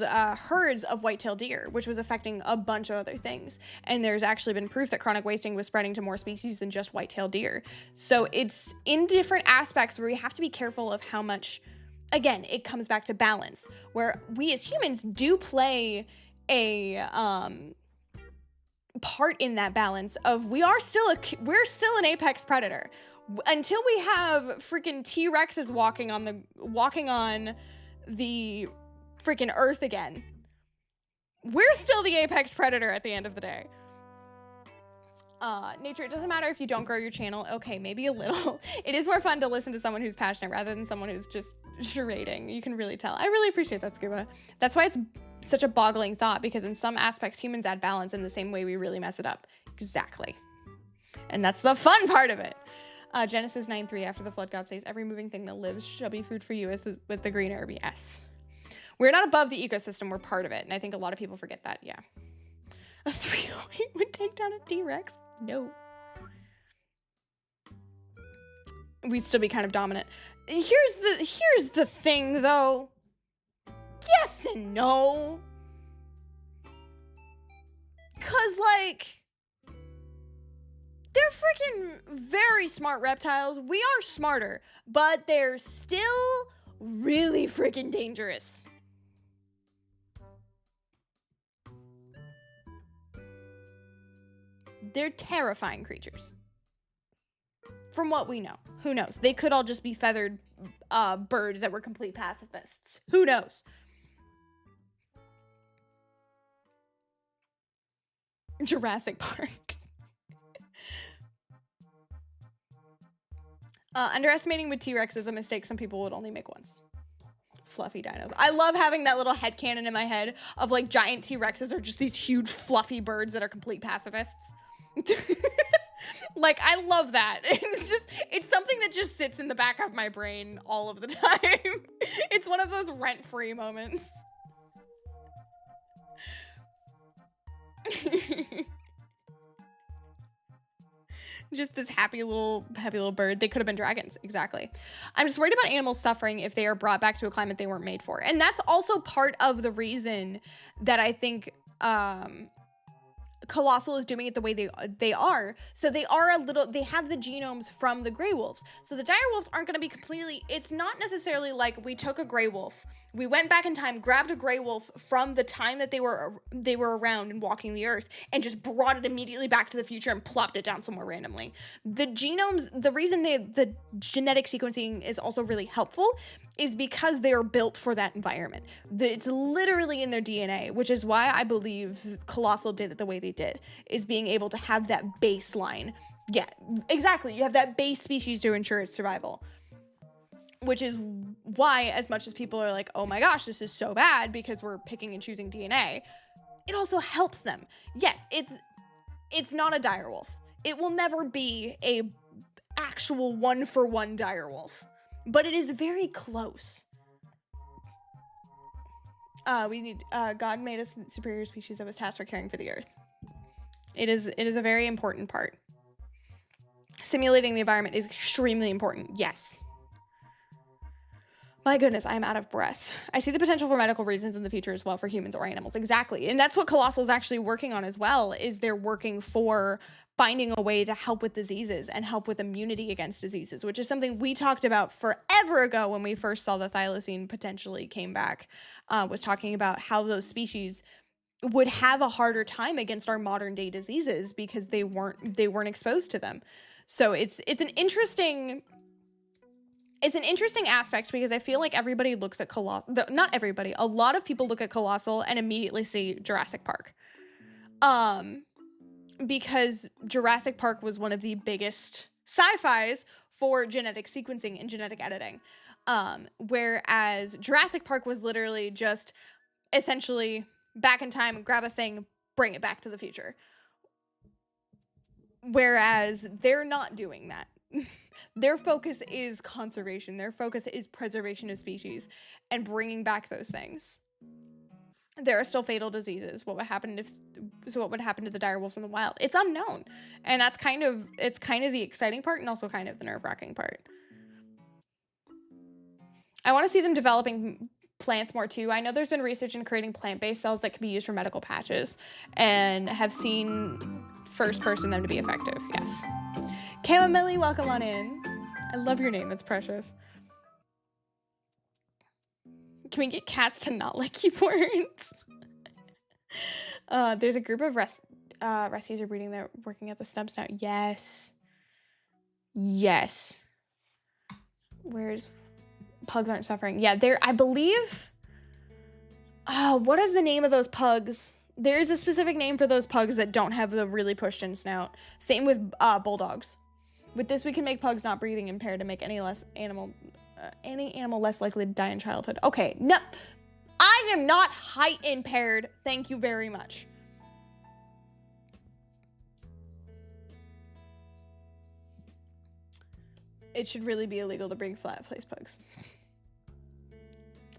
Speaker 1: herds of white-tailed deer, which was affecting a bunch of other things. And there's actually been proof that chronic wasting was spreading to more species than just white-tailed deer. So it's in different aspects where we have to be careful of how much, again, it comes back to balance, where we as humans do play a part in that balance of we're still an apex predator. Until we have freaking T-Rexes walking on the freaking earth again, we're still the apex predator at the end of the day. Nature, it doesn't matter if you don't grow your channel. Okay, maybe a little. It is more fun to listen to someone who's passionate rather than someone who's just charading. You can really tell. I really appreciate that, Scuba. That's why it's such a boggling thought, because in some aspects humans add balance in the same way we really mess it up. Exactly. And that's the fun part of it. Genesis 9:3, after the flood, God says, every moving thing that lives shall be food for you, as with the green herb. Yes. We're not above the ecosystem, we're part of it. And I think a lot of people forget that, yeah. A 308 would take down a T-Rex? No. We'd still be kind of dominant. Here's the thing, though. Yes and no. 'Cause, like, they're freaking very smart reptiles. We are smarter, but they're still really freaking dangerous. They're terrifying creatures. From what we know. Who knows? They could all just be feathered birds that were complete pacifists. Who knows? Jurassic Park. Underestimating with T-Rex is a mistake some people would only make once. Fluffy dinos. I love having that little headcanon in my head of like giant T-Rexes are just these huge fluffy birds that are complete pacifists. Like, I love that. It's something that just sits in the back of my brain all of the time. It's one of those rent-free moments. Just this happy little bird. They could have been dragons. Exactly. I'm just worried about animals suffering if they are brought back to a climate they weren't made for. And that's also part of the reason that I think Colossal is doing it the way they are. So they have the genomes from the gray wolves. So the dire wolves aren't going to be completely, it's not necessarily like we took a gray wolf, we went back in time, grabbed a gray wolf from the time that they were around and walking the earth, and just brought it immediately back to the future and plopped it down somewhere randomly. The genomes, the reason the genetic sequencing is also really helpful is because they are built for that environment. It's literally in their DNA, which is why I believe Colossal did it the way they did, is being able to have that baseline. Yeah, exactly. You have that base species to ensure its survival. Which is why, as much as people are like, oh my gosh, this is so bad because we're picking and choosing DNA, it also helps them. Yes, it's not a direwolf. It will never be a actual one-for-one direwolf. But it is very close. God made us superior species that was tasked for caring for the earth. It is a very important part. Simulating the environment is extremely important, yes. My goodness, I am out of breath. I see the potential for medical reasons in the future as well for humans or animals. Exactly. And that's what Colossal is actually working on as well, is they're working for finding a way to help with diseases and help with immunity against diseases, which is something we talked about forever ago when we first saw the thylacine potentially came back, was talking about how those species would have a harder time against our modern day diseases because they weren't exposed to them. So it's an interesting aspect because I feel like everybody looks at not everybody, a lot of people look at Colossal and immediately see Jurassic Park. Because Jurassic Park was one of the biggest sci-fis for genetic sequencing and genetic editing. Whereas Jurassic Park was literally just essentially back in time, grab a thing, bring it back to the future. Whereas they're not doing that. Their focus is conservation. Their focus is preservation of species and bringing back those things. There are still fatal diseases. What would happen to the direwolves in the wild? It's unknown. And that's kind of the exciting part and also kind of the nerve-wracking part. I want to see them developing plants more too. I know there's been research in creating plant-based cells that can be used for medical patches and have seen first person them to be effective. Yes. Kayla Millie, welcome on in. I love your name. It's precious. Can we get cats to not like keyboards? There's a group of rescues are breeding. They're working at the Snubs now. Yes. Yes. Where's pugs aren't suffering? Yeah, I believe. What is the name of those pugs? There's a specific name for those pugs that don't have the really pushed in snout. Same with bulldogs. With this, we can make pugs not breathing impaired to make any animal less likely to die in childhood. Okay, no, I am not height impaired. Thank you very much. It should really be illegal to bring flat place pugs.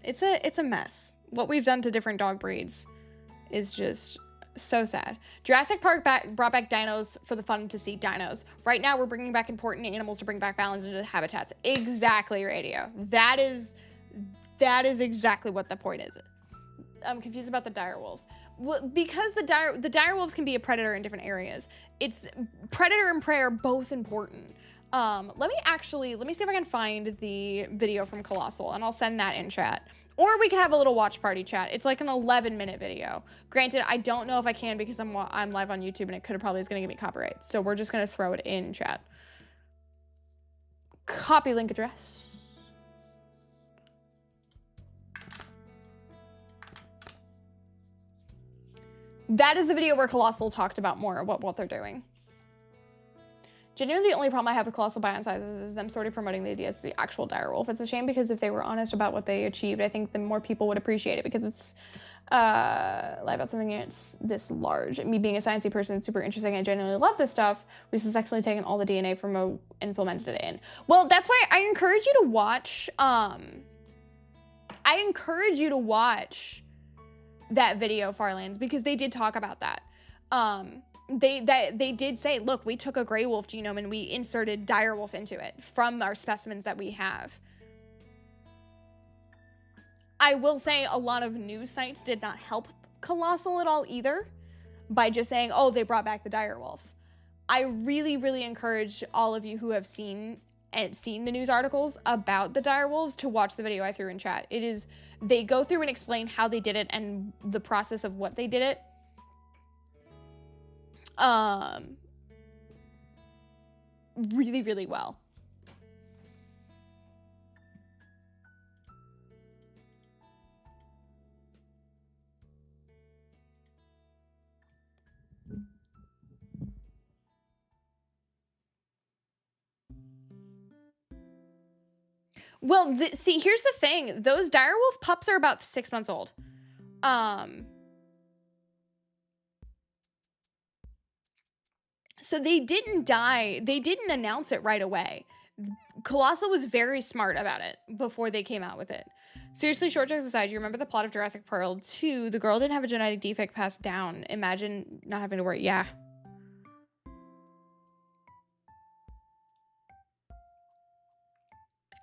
Speaker 1: It's a mess. What we've done to different dog breeds is just so sad. Jurassic Park brought back dinos for the fun to see dinos. Right now, we're bringing back important animals to bring back balance into the habitats. Exactly, Radio. That is exactly what the point is. I'm confused about the direwolves. Well, because the direwolves can be a predator in different areas. It's predator and prey are both important. Let me see if I can find the video from Colossal and I'll send that in chat. Or we can have a little watch party chat. It's like an 11-minute video. Granted, I don't know if I can because I'm live on YouTube and it probably is gonna give me copyright. So we're just gonna throw it in chat. Copy link address. That is the video where Colossal talked about more what they're doing. Genuinely, the only problem I have with Colossal Bion sizes is them sort of promoting the idea it's the actual direwolf. It's a shame because if they were honest about what they achieved, I think the more people would appreciate it because it's lie about something it's this large. Me being a sciencey person, it's super interesting. I genuinely love this stuff. We've successfully taken all the DNA from and implemented it in. Well, that's why I encourage you to watch. I encourage you to watch that video, Farlands, because they did talk about that. They did say, look, we took a gray wolf genome and we inserted direwolf into it from our specimens that we have. I will say a lot of news sites did not help Colossal at all either by just saying, oh, they brought back the direwolf. I really, really encourage all of you who have seen the news articles about the direwolves to watch the video I threw in chat. They go through and explain how they did it and the process of what they did it. Really, really well. Well, see, here's the thing. Those direwolf pups are about 6 months old. So they didn't die. They didn't announce it right away. Colossal was very smart about it before they came out with it. Seriously, short jokes aside, you remember the plot of Jurassic World 2? The girl didn't have a genetic defect passed down. Imagine not having to worry. Yeah.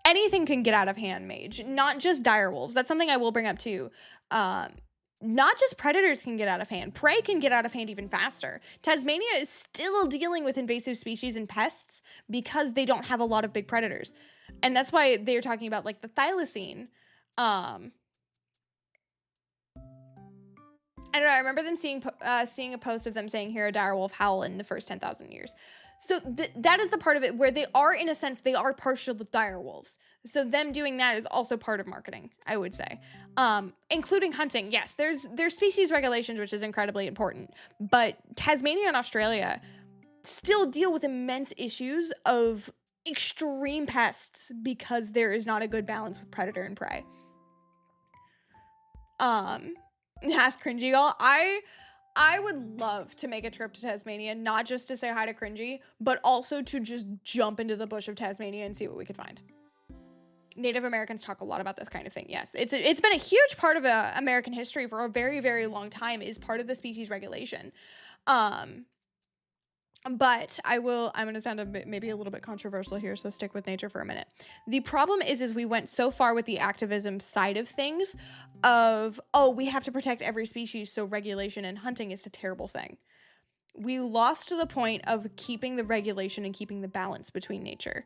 Speaker 1: Anything can get out of hand, Mage. Not just direwolves. That's something I will bring up too. Not just predators can get out of hand. Prey can get out of hand even faster. Tasmania is still dealing with invasive species and pests because they don't have a lot of big predators. And that's why they're talking about like the thylacine. I don't know. I remember them seeing a post of them saying, "Hear a direwolf howl in the first 10,000 years." So that is the part of it where they are, in a sense, they are partial direwolves. So them doing that is also part of marketing, I would say, including hunting. Yes, there's species regulations, which is incredibly important. But Tasmania and Australia still deal with immense issues of extreme pests because there is not a good balance with predator and prey. Ask Cringy Girl. I would love to make a trip to Tasmania, not just to say hi to Cringy, but also to just jump into the bush of Tasmania and see what we could find. Native Americans talk a lot about this kind of thing. Yes, it's been a huge part of American history for a very, very long time, is part of the species regulation. But I'm going to sound maybe a little bit controversial here, so stick with nature for a minute. The problem is we went so far with the activism side of things of, oh, we have to protect every species, so regulation and hunting is a terrible thing. We lost to the point of keeping the regulation and keeping the balance between nature.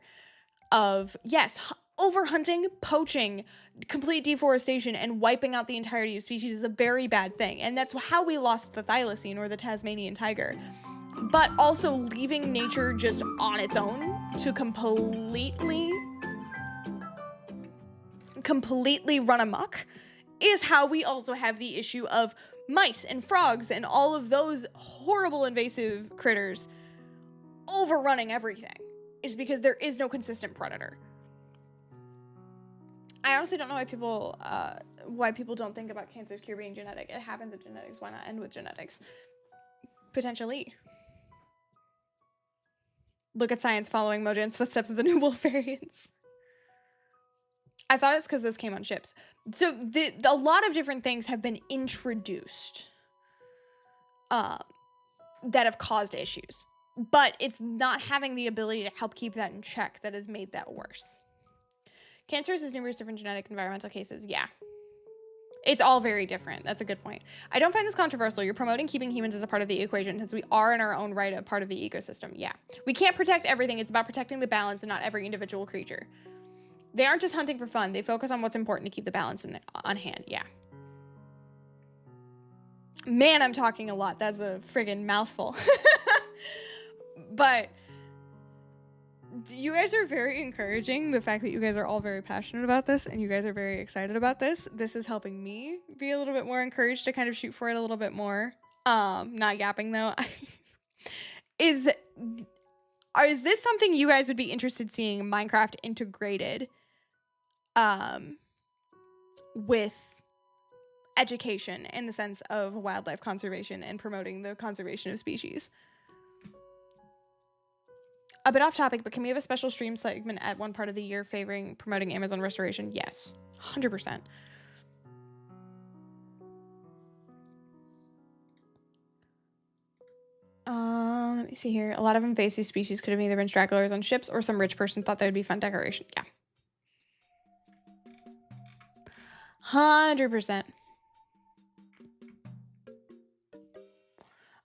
Speaker 1: Of, yes, overhunting, poaching, complete deforestation, and wiping out the entirety of species is a very bad thing. And that's how we lost the thylacine, or the Tasmanian tiger. But also leaving nature just on its own to completely run amok is how we also have the issue of mice and frogs and all of those horrible invasive critters overrunning everything, is because there is no consistent predator. I honestly don't know why people don't think about cancer's cure being genetic. It happens with genetics. Why not end with genetics? Potentially. Look at science following Mojan's footsteps of the new wolf variants. I thought it's because those came on ships. So a lot of different things have been introduced that have caused issues. But it's not having the ability to help keep that in check that has made that worse. Cancer is numerous different genetic environmental cases. Yeah. It's all very different. That's a good point. I don't find this controversial. You're promoting keeping humans as a part of the equation since we are in our own right a part of the ecosystem. Yeah. We can't protect everything. It's about protecting the balance and not every individual creature. They aren't just hunting for fun. They focus on what's important to keep the balance on hand. Yeah. Man, I'm talking a lot. That's a friggin' mouthful. But you guys are very encouraging. The fact that you guys are all very passionate about this and you guys are very excited about this. This is helping me be a little bit more encouraged to kind of shoot for it a little bit more. Not yapping though. Is this something you guys would be interested seeing Minecraft integrated with education in the sense of wildlife conservation and promoting the conservation of species. A bit off topic, but can we have a special stream segment at one part of the year favoring promoting Amazon restoration? Yes, 100%. Let me see here. A lot of invasive species could have either been stragglers on ships or some rich person thought they would be fun decoration. Yeah. 100%.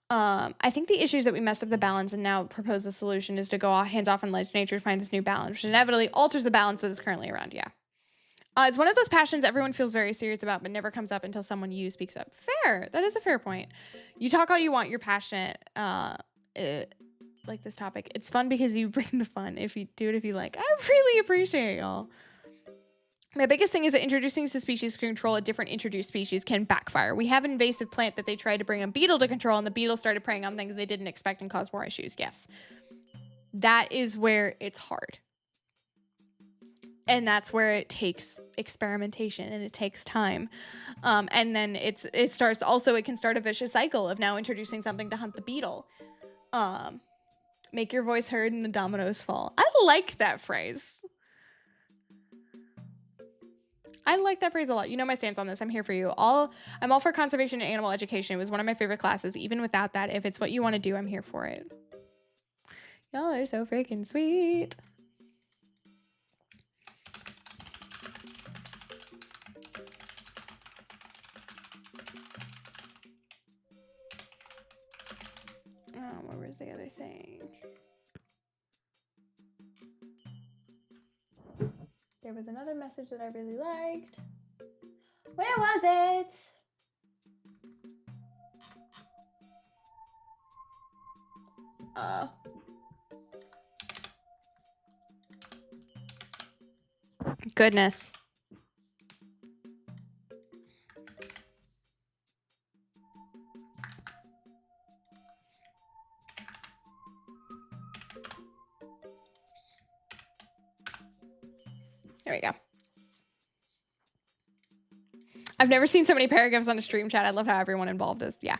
Speaker 1: I think the issue is that we messed up the balance and now propose a solution is to go hands off and let nature find this new balance, which inevitably alters the balance that is currently around. Yeah. It's one of those passions everyone feels very serious about, but never comes up until someone you speaks up. Fair. That is a fair point. You talk all you want. You're passionate. Like this topic. It's fun because you bring the fun. If you do it, if you like, I really appreciate y'all. My biggest thing is that introducing to species to control a different introduced species can backfire. We have an invasive plant that they tried to bring a beetle to control, and the beetle started preying on things they didn't expect and caused more issues. Yes. That is where it's hard. And that's where it takes experimentation and it takes time. And then it can start a vicious cycle of now introducing something to hunt the beetle. Make your voice heard and the dominoes fall. I like that phrase. I like that phrase a lot. You know my stance on this. I'm here for you. I'm all for conservation and animal education. It was one of my favorite classes. Even without that, if it's what you want to do, I'm here for it. Y'all are so freaking sweet. What was the other thing? There was another message that I really liked. Where was it? Goodness. There we go. I've never seen so many paragraphs on a stream chat. I love how everyone involved is. Yeah.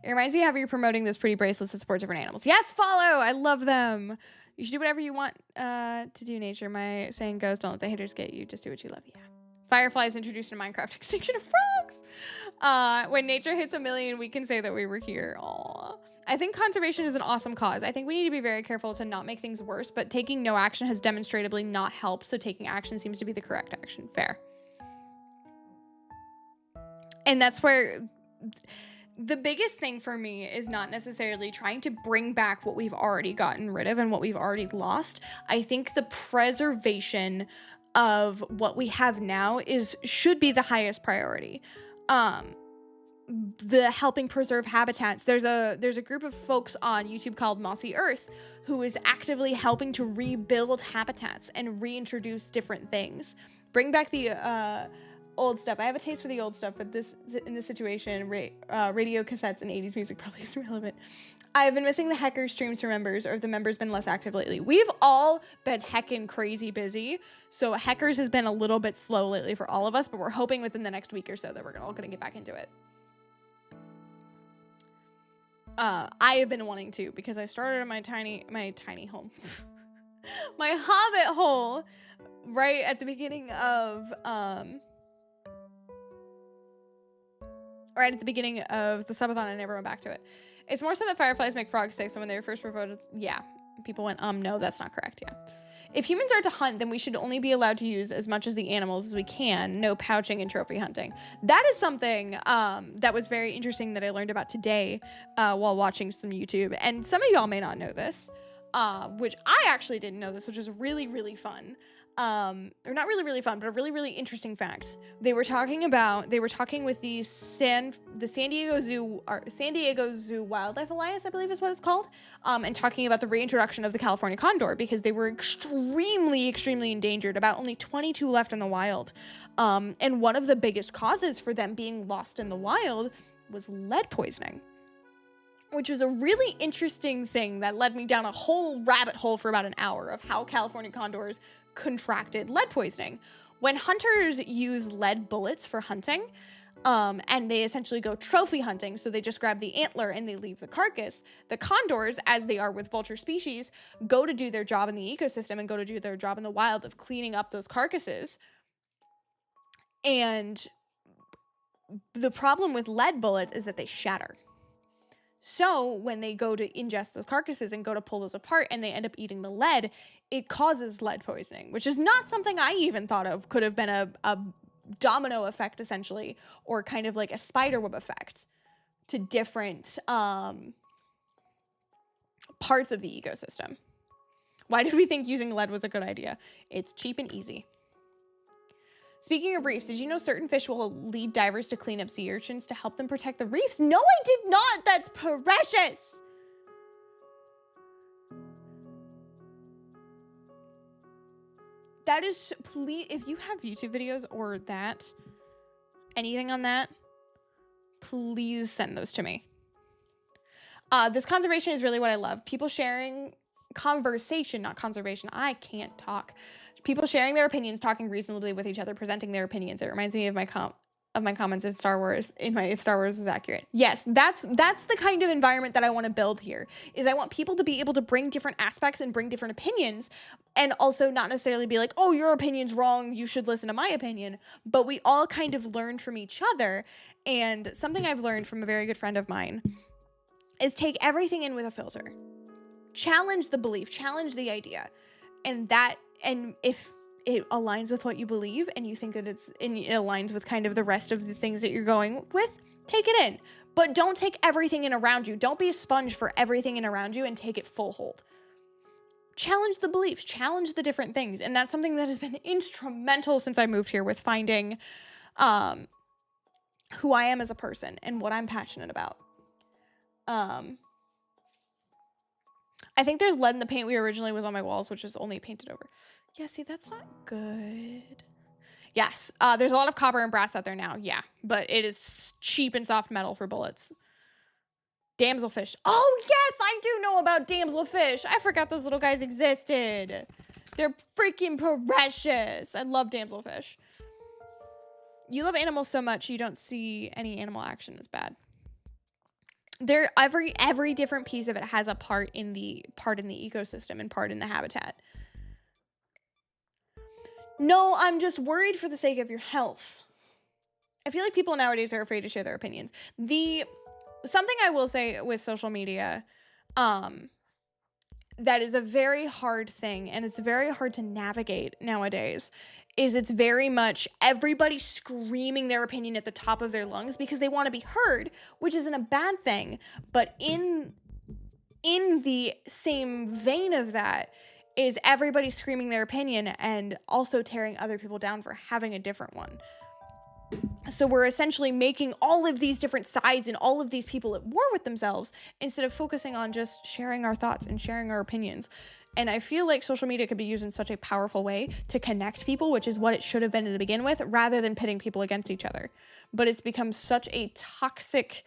Speaker 1: It reminds me of how you're promoting those pretty bracelets that support different animals. Yes, follow. I love them. You should do whatever you want to do, nature. My saying goes, don't let the haters get you. Just do what you love. Yeah. Fireflies introduced in Minecraft. Extinction of frogs. When nature hits 1 million, we can say that we were here. Aww. I think conservation is an awesome cause. I think we need to be very careful to not make things worse, but taking no action has demonstrably not helped, so taking action seems to be the correct action. Fair. And that's where the biggest thing for me is not necessarily trying to bring back what we've already gotten rid of and what we've already lost. I think the preservation of what we have now should be the highest priority. The helping preserve habitats. There's a group of folks on YouTube called Mossy Earth who is actively helping to rebuild habitats and reintroduce different things. Bring back the old stuff. I have a taste for the old stuff, but in this situation, radio cassettes and 80s music probably isn't relevant. I've been missing the Hecker streams for members, or have the members been less active lately? We've all been heckin' crazy busy, so Heckers has been a little bit slow lately for all of us, but we're hoping within the next week or so that we're all gonna get back into it. I have been wanting to, because I started in my tiny home, my hobbit hole, right at the beginning of the subathon. I never went back to it. It's more so that fireflies make frogs sick. So when they were first proposed, yeah, people went, no, that's not correct. Yeah. If humans are to hunt, then we should only be allowed to use as much as the animals as we can. No pouching and trophy hunting. That is something that was very interesting that I learned about today while watching some YouTube. And some of y'all may not know this, which I actually didn't know this, which was really, really fun. Or not really, really fun, but a really, really interesting fact. They were talking with the San Diego Zoo Wildlife Alliance, I believe is what it's called, and talking about the reintroduction of the California condor, because they were extremely, extremely endangered, about only 22 left in the wild. And one of the biggest causes for them being lost in the wild was lead poisoning, which was a really interesting thing that led me down a whole rabbit hole for about an hour of how California condors contracted lead poisoning. When hunters use lead bullets for hunting, And they essentially go trophy hunting. So they just grab the antler and they leave the carcass. The condors, as they are with vulture species, go to do their job in the ecosystem and go to do their job in the wild of cleaning up those carcasses. And the problem with lead bullets is that they shatter. So when they go to ingest those carcasses and go to pull those apart and they end up eating the lead, it causes lead poisoning, which is not something I even thought of could have been a domino effect, essentially, or kind of like a spiderweb effect to different parts of the ecosystem. Why did we think using lead was a good idea? It's cheap and easy. Speaking of reefs, did you know certain fish will lead divers to clean up sea urchins to help them protect the reefs? No, I did not. That's precious. That is, please, if you have YouTube videos or that, anything on that, please send those to me. This conservation is really what I love. People sharing conversation, not conservation. I can't talk. People sharing their opinions, talking reasonably with each other, presenting their opinions. It reminds me of my comments in Star Wars, if Star Wars is accurate. Yes, that's the kind of environment that I want to build here, is I want people to be able to bring different aspects and bring different opinions, and also not necessarily be like, oh, your opinion's wrong, you should listen to my opinion, but we all kind of learn from each other. And something I've learned from a very good friend of mine is take everything in with a filter. Challenge the belief, challenge the idea. And if it aligns with what you believe and you think that it aligns with kind of the rest of the things that you're going with, take it in. But don't take everything in around you. Don't be a sponge for everything in around you and take it full hold. Challenge the beliefs, challenge the different things. And that's something that has been instrumental since I moved here with finding who I am as a person and what I'm passionate about. I think there's lead in the paint we originally was on my walls, which was only painted over. Yeah, see, that's not good. Yes, there's a lot of copper and brass out there now. Yeah, but it is cheap and soft metal for bullets. Damselfish. Oh, yes, I do know about damselfish. I forgot those little guys existed. They're freaking precious. I love damselfish. You love animals so much, you don't see any animal action as bad. Every different piece of it has a part in the ecosystem and part in the habitat. No, I'm just worried for the sake of your health. I feel like people nowadays are afraid to share their opinions. Something I will say with social media, that is a very hard thing, and it's very hard to navigate nowadays, is it's very much everybody screaming their opinion at the top of their lungs because they want to be heard, which isn't a bad thing. But in the same vein of that is everybody screaming their opinion and also tearing other people down for having a different one. So we're essentially making all of these different sides and all of these people at war with themselves instead of focusing on just sharing our thoughts and sharing our opinions. And I feel like social media could be used in such a powerful way to connect people, which is what it should have been to begin with, rather than pitting people against each other. But it's become such a toxic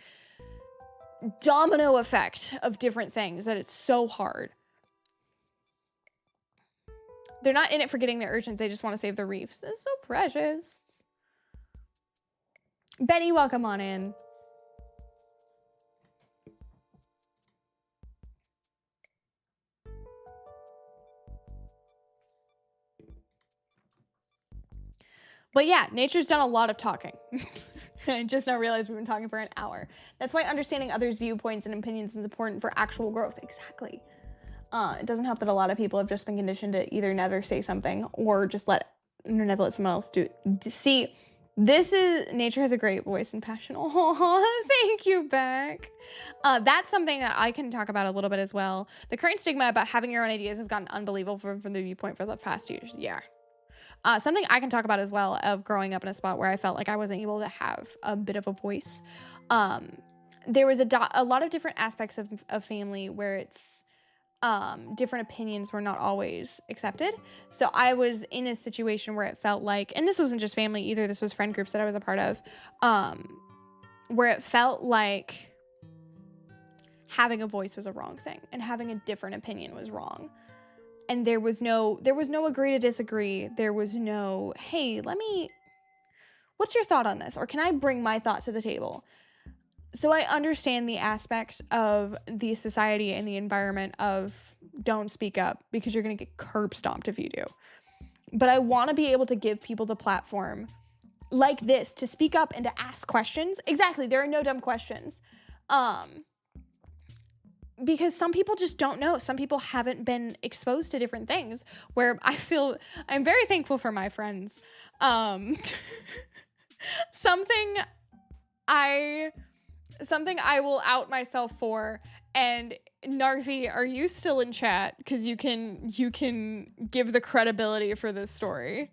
Speaker 1: domino effect of different things that it's so hard. They're not in it for getting their urchins. They just want to save the reefs. That's so precious. Benny, welcome on in. But yeah, nature's done a lot of talking. I just now realized we've been talking for an hour. That's why understanding others' viewpoints and opinions is important for actual growth. Exactly. It doesn't help that a lot of people have just been conditioned to either never say something or just never let someone else do it. See, nature has a great voice and passion. Oh, thank you, Beck. That's something that I can talk about a little bit as well. The current stigma about having your own ideas has gotten unbelievable from the viewpoint for the past years. Yeah. Something I can talk about as well of growing up in a spot where I felt like I wasn't able to have a bit of a voice. There was a lot of different aspects of family where it's different opinions were not always accepted. So I was in a situation where it felt like, and this wasn't just family either, this was friend groups that I was a part of, where it felt like having a voice was a wrong thing and having a different opinion was wrong. And there was no agree to disagree. There was no, hey, what's your thought on this? Or can I bring my thought to the table? So I understand the aspect of the society and the environment of don't speak up because you're going to get curb stomped if you do. But I want to be able to give people the platform like this to speak up and to ask questions. Exactly. There are no dumb questions. Because some people just don't know. Some people haven't been exposed to different things, where I'm very thankful for my friends. Something I will out myself for. And Narfi, are you still in chat? Because you can give the credibility for this story.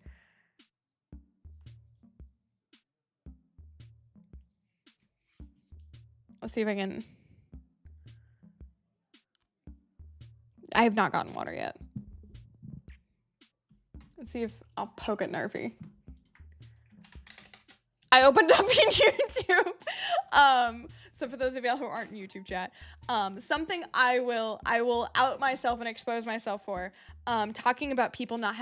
Speaker 1: Let's see if I can. I have not gotten water yet. Let's see if I'll poke at Narfi. I opened up in YouTube. So for those of y'all who aren't in YouTube chat, something I will out myself and expose myself for, talking about people not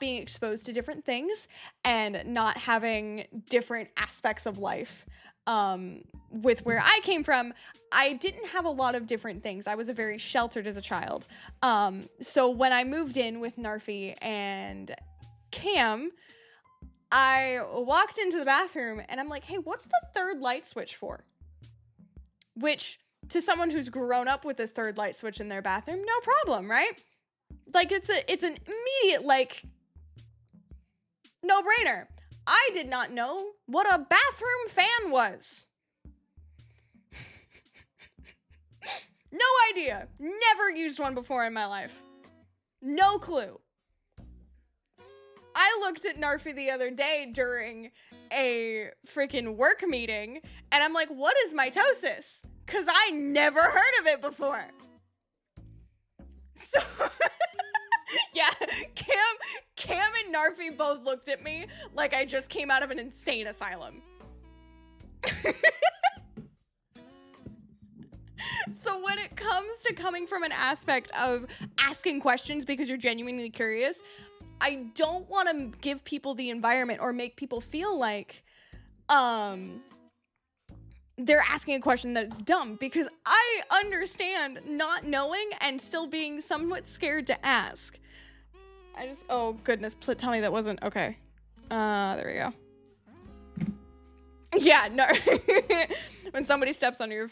Speaker 1: being exposed to different things and not having different aspects of life. With where I came from, I didn't have a lot of different things. I was very sheltered as a child. So when I moved in with Narfi and Cam, I walked into the bathroom and I'm like, hey, what's the third light switch for? Which, to someone who's grown up with this third light switch in their bathroom, no problem, right? Like, it's an immediate, like, no-brainer. I did not know what a bathroom fan was. No idea. Never used one before in my life. No clue. I looked at Narfi the other day during a freaking work meeting, and I'm like, what is mitosis? Because I never heard of it before. So, yeah, Cam and Narfi both looked at me like I just came out of an insane asylum. So when it comes to coming from an aspect of asking questions because you're genuinely curious, I don't want to give people the environment or make people feel like they're asking a question that's dumb, because I understand not knowing and still being somewhat scared to ask. Oh goodness, tell me that wasn't, okay. There we go. Yeah, no. When somebody steps on your...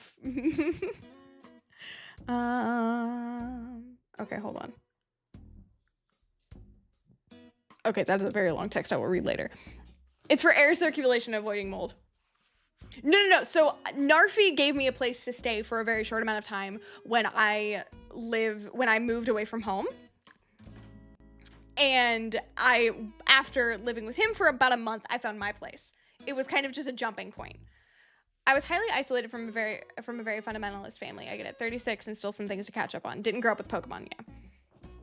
Speaker 1: okay, hold on. Okay, that is a very long text I will read later. It's for air circulation avoiding mold. No. So Narfi gave me a place to stay for a very short amount of time when I moved away from home. And after living with him for about a month, I found my place. It was kind of just a jumping point. I was highly isolated from a very fundamentalist family. I get it, 36 and still some things to catch up on. Didn't grow up with Pokemon, yeah.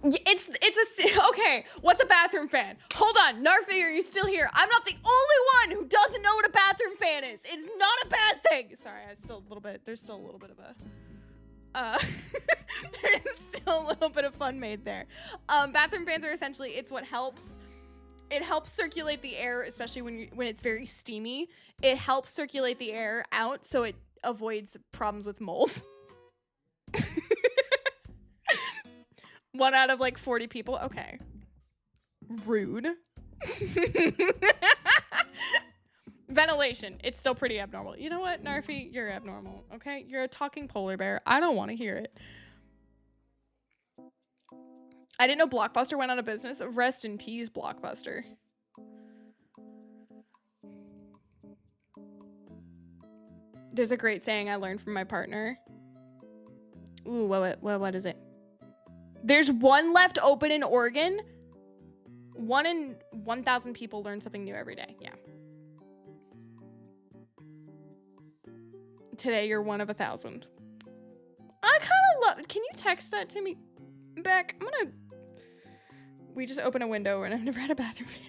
Speaker 1: Okay, what's a bathroom fan? Hold on, Narfi, are you still here? I'm not the only one who doesn't know what a bathroom fan is. It's not a bad thing. Sorry, there's still a little bit of a, there's still a little bit of fun made there. Bathroom fans are essentially, it helps circulate the air, especially when it's very steamy. It helps circulate the air out so it avoids problems with mold. 1 out of like 40 people. Okay. Rude. Ventilation. It's still pretty abnormal. You know what, Narfi? You're abnormal. Okay? You're a talking polar bear. I don't want to hear it. I didn't know Blockbuster went out of business. Rest in peace, Blockbuster. There's a great saying I learned from my partner. Ooh, what is it? There's one left open in Oregon. 1 in 1,000 people learn something new every day. Yeah. Today, you're 1 of 1,000. I kind of love... Can you text that to me back? We just opened a window and I've never had a bathroom fan.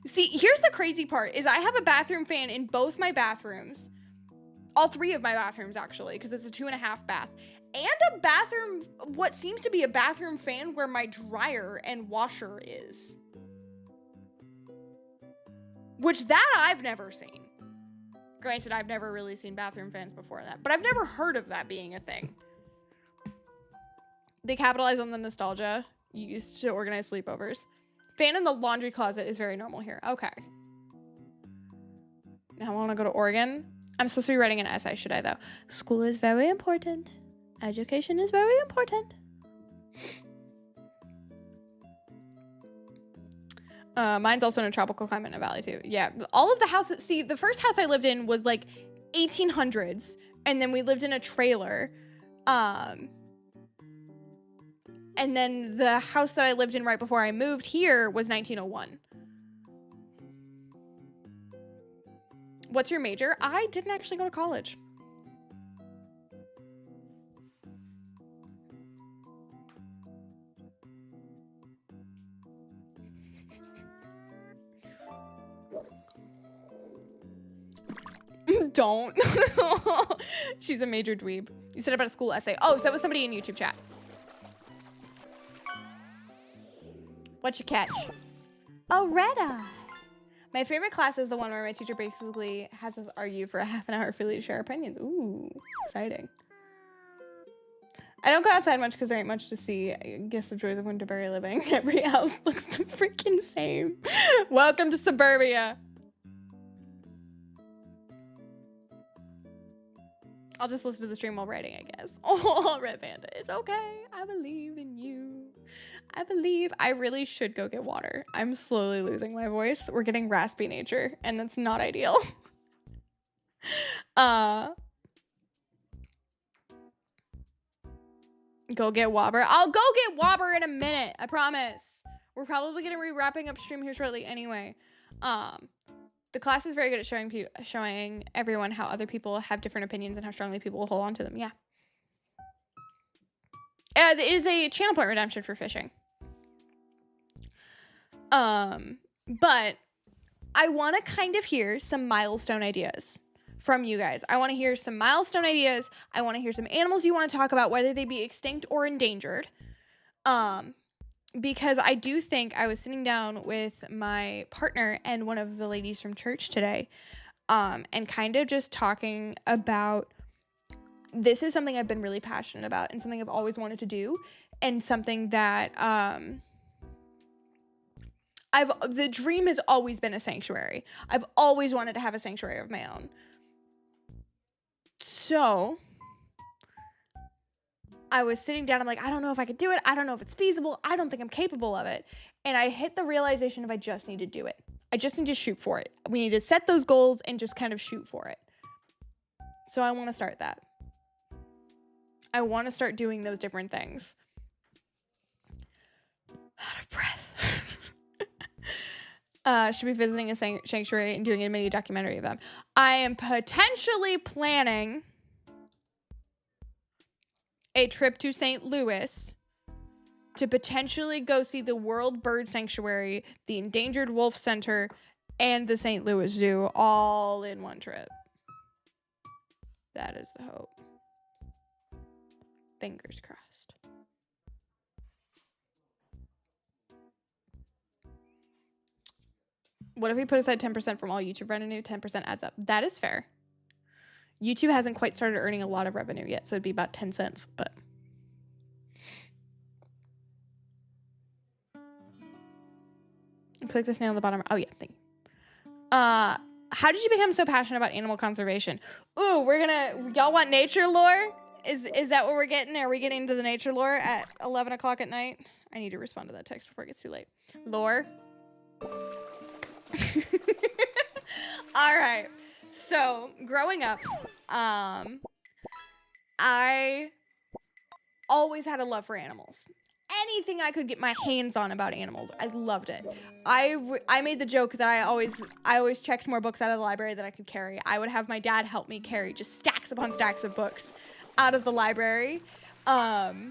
Speaker 1: See, here's the crazy part, is I have a bathroom fan in both my bathrooms. All 3 of my bathrooms, actually, because it's a 2.5 bath. And a bathroom, what seems to be a bathroom fan where my dryer and washer is. which that I've never seen. Granted, I've never really seen bathroom fans before that, but I've never heard of that being a thing. They capitalize on the nostalgia used to organize sleepovers. Fan in the laundry closet is very normal here. Okay. Now I want to go to Oregon. I'm supposed to be writing an essay, should I though? School is very important. Education is very important. Mine's also in a tropical climate in a valley too. Yeah, all of the houses. See, the first house I lived in was like 1800s, and then we lived in a trailer. And then the house that I lived in right before I moved here was 1901. What's your major? I didn't actually go to college. Don't. She's a major dweeb. You said about a school essay. Oh, so that was somebody in YouTube chat. What you catch? Oh, red eye. My favorite class is the one where my teacher basically has us argue for a half an hour freely to share opinions. Ooh, exciting. I don't go outside much because there ain't much to see. I guess the joys of Winterberry living. Every house looks the freaking same. Welcome to suburbia. I'll just listen to the stream while writing, I guess. Oh, Red Panda, it's okay. I believe in you. I believe. I really should go get water. I'm slowly losing my voice. We're getting raspy nature, and that's not ideal. Go get Wobber. I'll go get Wobber in a minute. I promise. We're probably gonna be wrapping up stream here shortly anyway. The class is very good at showing everyone how other people have different opinions and how strongly people will hold on to them. Yeah. It is a channel point redemption for fishing. But I want to kind of hear some milestone ideas from you guys. I want to hear some milestone ideas. I want to hear some animals you want to talk about, whether they be extinct or endangered. Because I do think I was sitting down with my partner and one of the ladies from church today, and kind of just talking about, this is something I've been really passionate about and something I've always wanted to do, and something that the dream has always been a sanctuary. I've always wanted to have a sanctuary of my own. So I was sitting down, I'm like, I don't know if I could do it. I don't know if it's feasible. I don't think I'm capable of it. And I hit the realization of I just need to do it. I just need to shoot for it. We need to set those goals and just kind of shoot for it. So I want to start that. I want to start doing those different things. Out of breath. Should be visiting a sanctuary and doing a mini documentary of them. I am potentially planning a trip to St. Louis to potentially go see the World Bird Sanctuary, the Endangered Wolf Center, and the St. Louis Zoo all in one trip. That is the hope. Fingers crossed. What if we put aside 10% from all YouTube revenue? 10% adds up. That is fair. YouTube hasn't quite started earning a lot of revenue yet, so it'd be about 10 cents, but. Click this nail on the bottom. Oh, yeah, thank you. How did you become so passionate about animal conservation? Ooh, y'all want nature lore? Is that what we're getting? Are we getting into the nature lore at 11 o'clock at night? I need to respond to that text before it gets too late. Lore? All right. So, growing up, I always had a love for animals. Anything I could get my hands on about animals, I loved it. I made the joke that I always checked more books out of the library than I could carry. I would have my dad help me carry just stacks upon stacks of books out of the library, because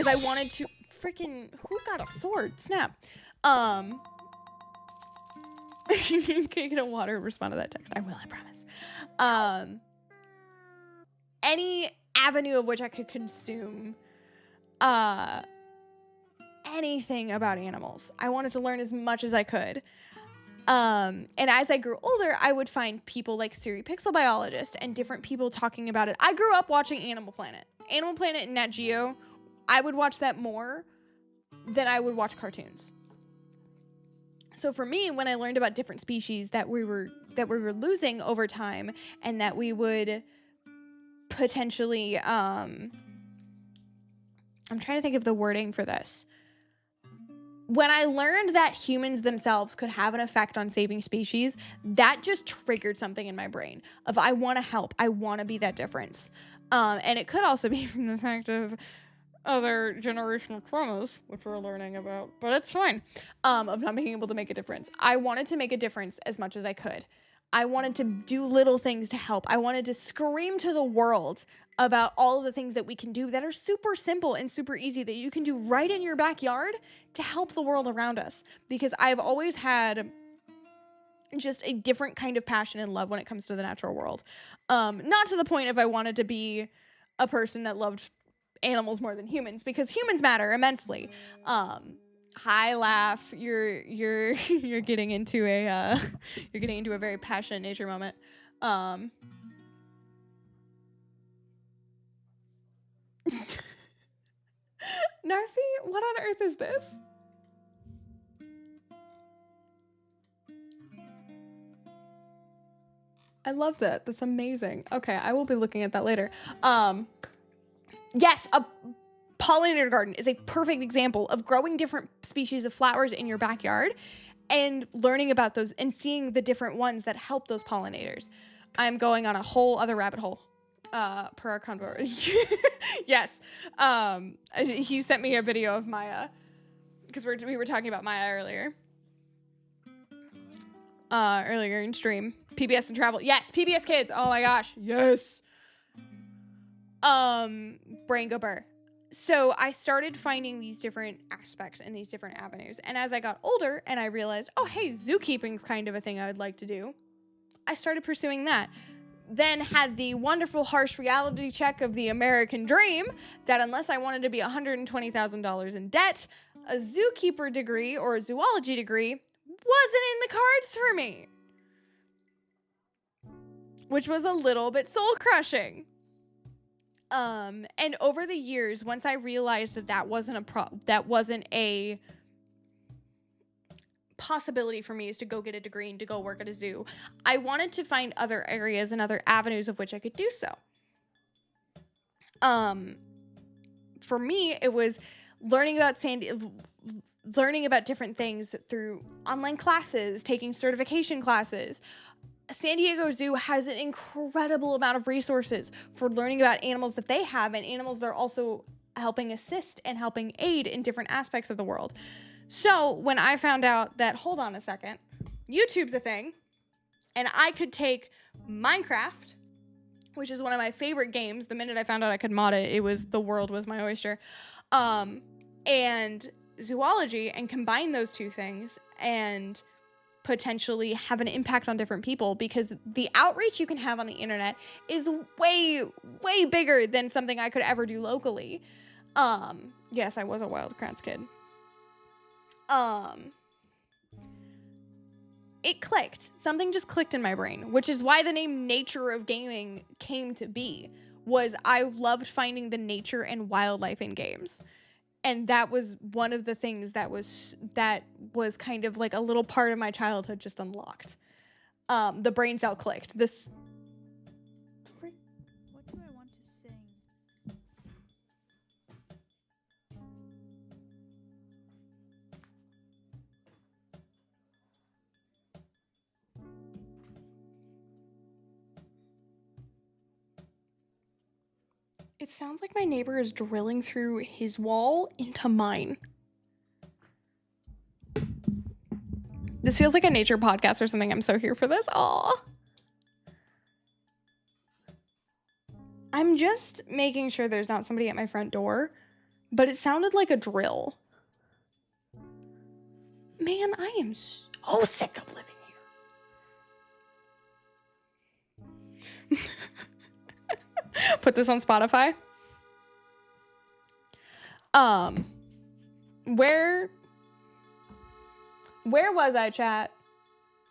Speaker 1: I wanted to freaking, who got a sword? Snap. Can you get a water and respond to that text? I will, I promise. Any avenue of which I could consume anything about animals. I wanted to learn as much as I could. And as I grew older, I would find people like Siri Pixel Biologist and different people talking about it. I grew up watching Animal Planet. Animal Planet and Nat Geo, I would watch that more than I would watch cartoons. So for me, when I learned about different species that we were losing over time and that we would potentially I'm trying to think of the wording for this. When I learned that humans themselves could have an effect on saving species, that just triggered something in my brain of I want to help. I want to be that difference. And it could also be from the fact of other generational traumas, which we're learning about, but it's fine, of not being able to make a difference. I wanted to make a difference as much as I could. I wanted to do little things to help. I wanted to scream to the world about all of the things that we can do that are super simple and super easy that you can do right in your backyard to help the world around us. Because I've always had just a different kind of passion and love when it comes to the natural world. Not to the point of I wanted to be a person that loved animals more than humans, because humans matter immensely. Hi, Laugh. You're getting into a very passionate nature moment. Narfi, what on earth is this? I love that. That's amazing. Okay, I will be looking at that later. Yes, a pollinator garden is a perfect example of growing different species of flowers in your backyard and learning about those and seeing the different ones that help those pollinators. I'm going on a whole other rabbit hole. Per our convo. Yes. He sent me a video of Maya because we were talking about Maya earlier. Earlier in stream. PBS and travel. Yes, PBS Kids. Oh my gosh. Yes. Brain go burr. So I started finding these different aspects and these different avenues. And as I got older and I realized, oh, hey, zookeeping's kind of a thing I would like to do, I started pursuing that. Then had the wonderful harsh reality check of the American dream that unless I wanted to be $120,000 in debt, a zookeeper degree or a zoology degree wasn't in the cards for me. Which was a little bit soul crushing. And over the years, once I realized that wasn't a possibility for me is to go get a degree and to go work at a zoo, I wanted to find other areas and other avenues of which I could do so. For me, it was learning about different things through online classes, taking certification classes. San Diego Zoo has an incredible amount of resources for learning about animals that they have and animals they're also helping assist and helping aid in different aspects of the world. So when I found out that, hold on a second, YouTube's a thing, and I could take Minecraft, which is one of my favorite games. The minute I found out I could mod it, the world was my oyster, and zoology, and combine those two things and potentially have an impact on different people, because the outreach you can have on the internet is way, way bigger than something I could ever do locally. Yes, I was a Wild Kratts kid. It clicked. Something just clicked in my brain, which is why the name Nature of Gaming came to be, was I loved finding the nature and wildlife in games. And that was one of the things that was kind of like a little part of my childhood just unlocked. The brain cell clicked.
Speaker 4: What do I want to sing?
Speaker 1: It sounds like my neighbor is drilling through his wall into mine. This feels like a nature podcast or something. I'm so here for this. Aw. I'm just making sure there's not somebody at my front door, but it sounded like a drill. Man, I am so sick of living here. Put this on Spotify. Where was I, chat?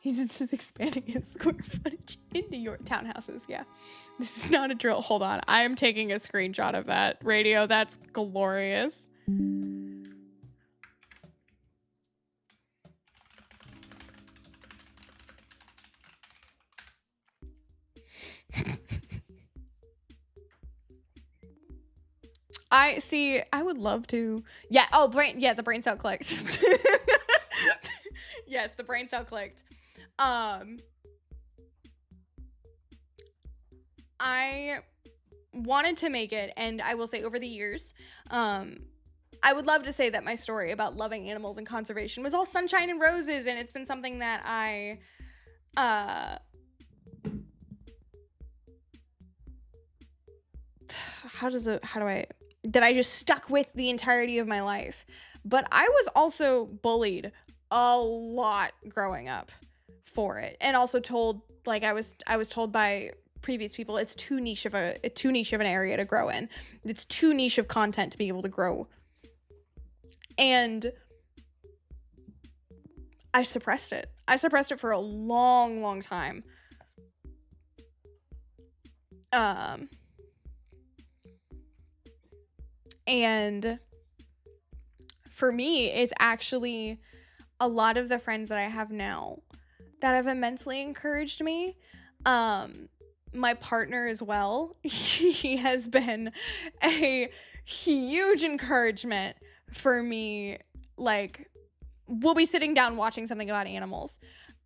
Speaker 1: He's just expanding his square footage into your townhouses. Yeah. This is not a drill. Hold on. I am taking a screenshot of that radio. That's glorious. I would love to. Yeah. Oh, the brain cell clicked. Yes, the brain cell clicked. I wanted to make it, and I will say over the years, I would love to say that my story about loving animals and conservation was all sunshine and roses, and it's been something that that I just stuck with the entirety of my life. But I was also bullied a lot growing up for it, and also told, like, I was told by previous people, it's too niche of an area to grow in. It's too niche of content to be able to grow. And I suppressed it. I suppressed it for a long, long time. And for me, it's actually a lot of the friends that I have now that have immensely encouraged me. My partner as well, he has been a huge encouragement for me. Like, we'll be sitting down watching something about animals,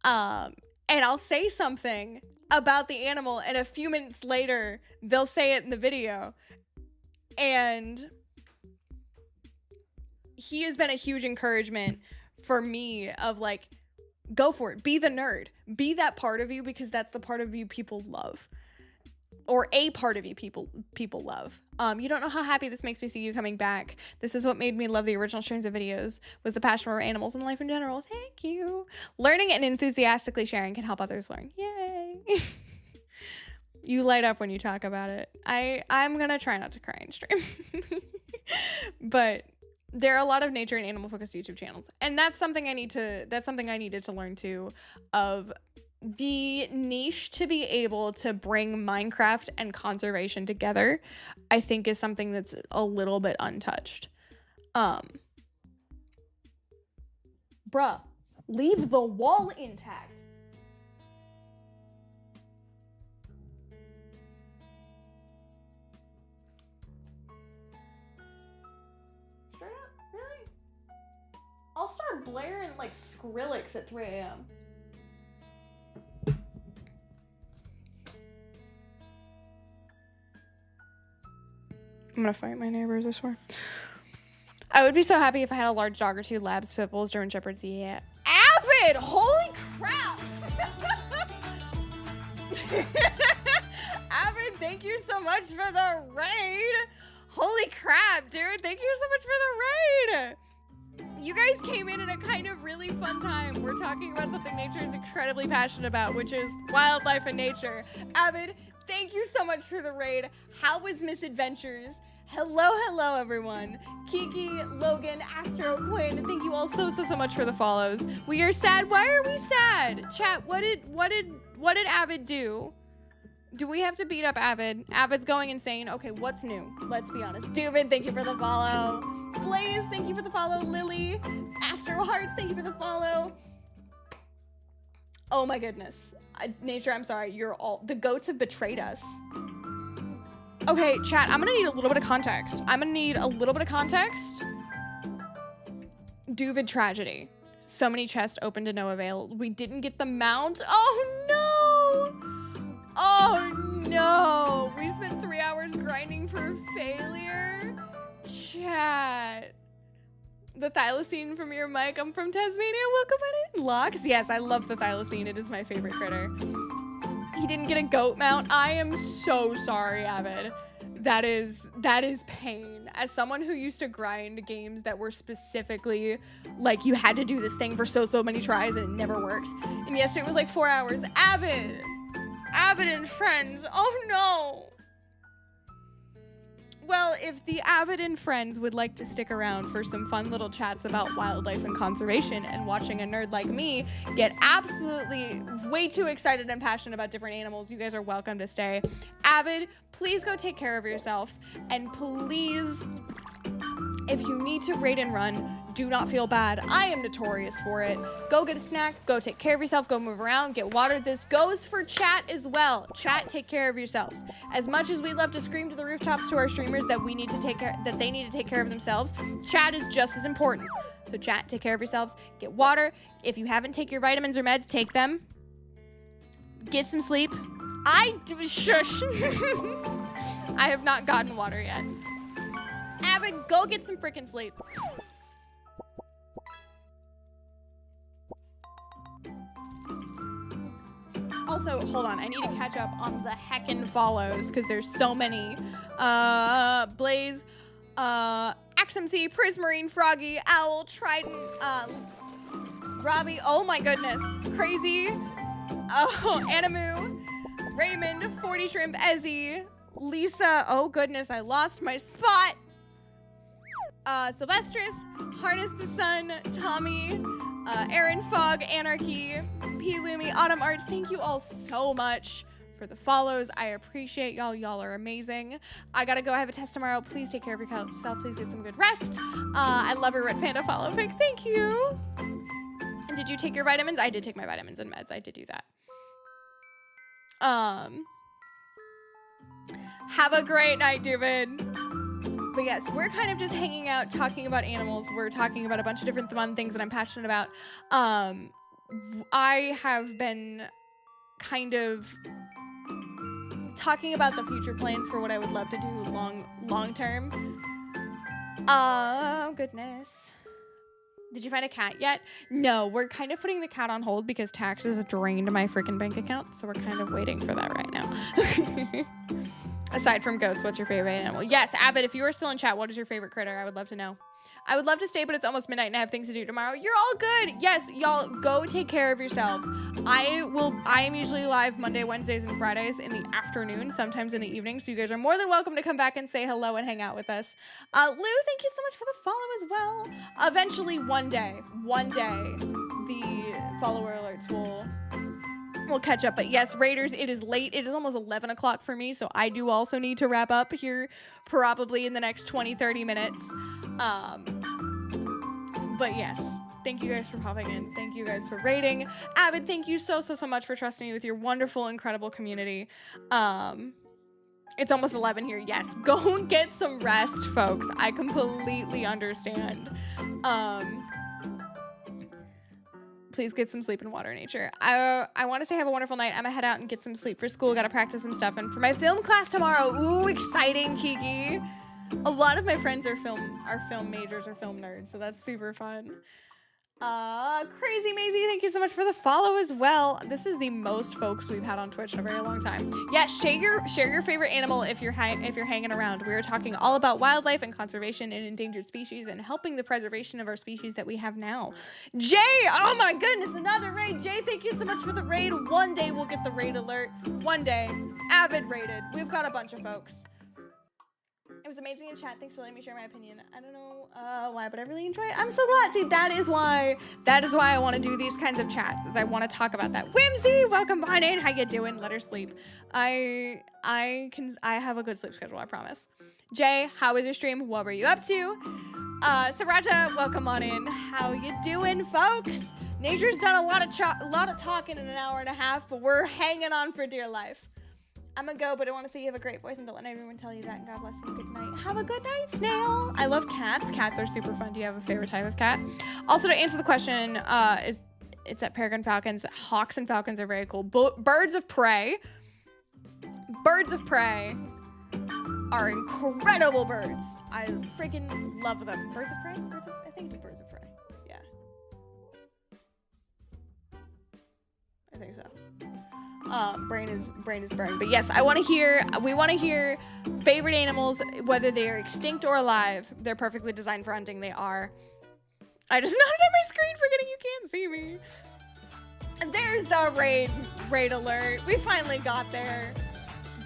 Speaker 1: and I'll say something about the animal, and a few minutes later they'll say it in the video. And he has been a huge encouragement for me of, like, go for it. Be the nerd. Be that part of you, because that's the part of you people love. Or a part of you people love. You don't know how happy this makes me see you coming back. This is what made me love the original streams of videos, was the passion for animals and life in general. Thank you. Learning and enthusiastically sharing can help others learn. Yay. You light up when you talk about it. I'm gonna try not to cry in stream. But there are a lot of nature and animal focused YouTube channels, and that's something I needed to learn too, of the niche to be able to bring Minecraft and conservation together. I think is something that's a little bit untouched. Bruh, leave the wall intact. Straight up, really? I'll start blaring like Skrillex at 3 a.m. I'm gonna fight my neighbors, I swear. I would be so happy if I had a large dog or two, labs, pit bulls, German shepherds. Yeah. Avid! Holy crap! Avid, thank you so much for the raid! Holy crap, dude! Thank you so much for the raid! You guys came in at a kind of really fun time. We're talking about something nature is incredibly passionate about, which is wildlife and nature. Avid, thank you so much for the raid. How was Misadventures? Hello, everyone. Kiki, Logan, Astro, Quinn, thank you all so much for the follows. We are sad. Why are we sad? Chat, what did Avid do? Do we have to beat up Avid? Avid's going insane. Okay, what's new? Let's be honest. David, thank you for the follow. Blaze, thank you for the follow. Lily, Astro Hearts, thank you for the follow. Oh my goodness. Nature, I'm sorry. The goats have betrayed us. Okay, chat, I'm gonna need a little bit of context. Duvid tragedy. So many chests open to no avail. We didn't get the mount. Oh no! We spent 3 hours grinding for failure. Chat. The thylacine from your mic. I'm from Tasmania. Welcome on in, Locks. Yes, I love the thylacine. It is my favorite critter. He didn't get a goat mount. I am so sorry, Avid. That is pain. As someone who used to grind games that were specifically like you had to do this thing for so many tries and it never worked. And yesterday it was like 4 hours. Avid and friends. Oh no. Well, if the Avid and friends would like to stick around for some fun little chats about wildlife and conservation and watching a nerd like me get absolutely way too excited and passionate about different animals, you guys are welcome to stay. Avid, please go take care of yourself. And please, if you need to raid and run, do not feel bad. I am notorious for it. Go get a snack, go take care of yourself, go move around, get watered. This goes for chat as well. Chat, take care of yourselves. As much as we love to scream to the rooftops to our streamers that we need to take care, that they need to take care of themselves, chat is just as important. So chat, take care of yourselves, get water. If you haven't taken your vitamins or meds, take them. Get some sleep. Shush. I have not gotten water yet. Avid, go get some freaking sleep. Also, hold on. I need to catch up on the heckin' follows because there's so many. Blaze, XMC, Prismarine, Froggy, Owl, Trident, Robbie. Oh my goodness. Crazy. Animu, Raymond, 40 Shrimp, Ezzy, Lisa. Oh goodness, I lost my spot. Sylvestris, Harness the Sun, Tommy, Aaron Fogg, Anarchy, P. Lumi, Autumn Arts. Thank you all so much for the follows. I appreciate y'all. Y'all are amazing. I gotta go. I have a test tomorrow. Please take care of yourself. Please get some good rest. I love your Red Panda follow pic. Thank you. And did you take your vitamins? I did take my vitamins and meds. I did do that. Have a great night, David. But yes, we're kind of just hanging out, talking about animals. We're talking about a bunch of different fun things that I'm passionate about. I have been kind of talking about the future plans for what I would love to do long term. Oh, goodness. Did you find a cat yet? No, we're kind of putting the cat on hold because taxes drained my freaking bank account. So we're kind of waiting for that right now. Aside from goats, what's your favorite animal? Yes, Abbott, if you are still in chat, what is your favorite critter? I would love to know. I would love to stay, but it's almost midnight and I have things to do tomorrow. You're all good. Yes, y'all, go take care of yourselves. I am usually live Monday, Wednesdays, and Fridays in the afternoon, sometimes in the evening. So you guys are more than welcome to come back and say hello and hang out with us. Lou, thank you so much for the follow as well. Eventually, one day, the follower alerts will catch up. But yes, Raiders, it is late. It is almost 11 o'clock for me, so I do also need to wrap up here probably in the next 20-30 minutes. But yes, thank you guys for popping in. Thank you guys for rating. Avid, thank you so much for trusting me with your wonderful, incredible community. It's almost 11 here. Yes, go get some rest, folks. I completely understand. Please get some sleep and water nature. I want to say have a wonderful night. I'm gonna head out and get some sleep for school. Gotta practice some stuff. And for my film class tomorrow, ooh, exciting, Kiki. A lot of my friends are film majors or film nerds, so that's super fun. Crazy Maisie, thank you so much for the follow as well. This is the most folks we've had on Twitch in a very long time. Yeah, share your favorite animal if you're hanging around. We are talking all about wildlife and conservation and endangered species and helping the preservation of our species that we have now. Jay, oh my goodness, another raid. Jay, thank you so much for the raid. One day we'll get the raid alert. One day. Avid rated. We've got a bunch of folks. It was amazing in chat. Thanks for letting me share my opinion. I don't know why, but I really enjoy it. I'm so glad. See, that is why I want to do these kinds of chats, is I want to talk about that. Whimsy, welcome on in. How you doing? Let her sleep. I have a good sleep schedule, I promise. Jay, how was your stream? What were you up to? Sriracha, welcome on in. How you doing, folks? Nature's done a lot of talking in an hour and a half, but we're hanging on for dear life. I'm gonna go, but I want to say you have a great voice and don't let everyone tell you that. And God bless you. Good night. Have a good night, Snail. I love cats. Cats are super fun. Do you have a favorite type of cat? Also, to answer the question, it's at Peregrine Falcons. Hawks and falcons are very cool. Birds of prey are incredible birds. I freaking love them. Birds of prey? I think it's birds of prey. Yeah. I think so. Brain is burned. But yes, we want to hear favorite animals, whether they are extinct or alive. They're perfectly designed for hunting. They are. I just nodded at my screen, forgetting you can't see me. And there's the raid alert. We finally got there.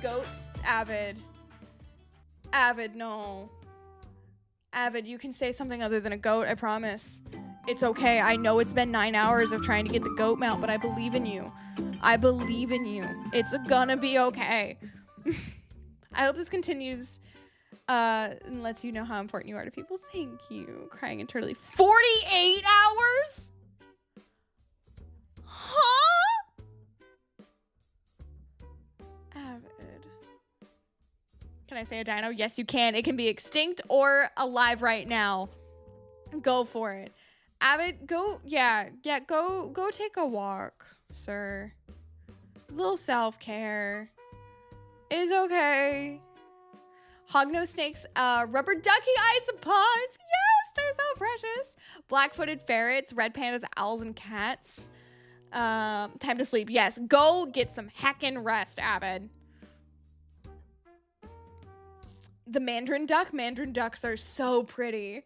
Speaker 1: Goats, Avid. Avid, no. Avid, you can say something other than a goat, I promise. It's okay. I know it's been 9 hours of trying to get the goat mount, but I believe in you. I believe in you. It's gonna be okay. I hope this continues and lets you know how important you are to people. Thank you. Crying internally. 48 hours? Huh? Avid. Can I say a dino? Yes, you can. It can be extinct or alive right now. Go for it. Avid, go take a walk, sir. A little self-care is okay. Hognose snakes, rubber ducky isopods. Yes, they're so precious. Black-footed ferrets, red pandas, owls, and cats. Time to sleep. Yes, go get some heckin' rest, Avid. The mandarin duck. Mandarin ducks are so pretty.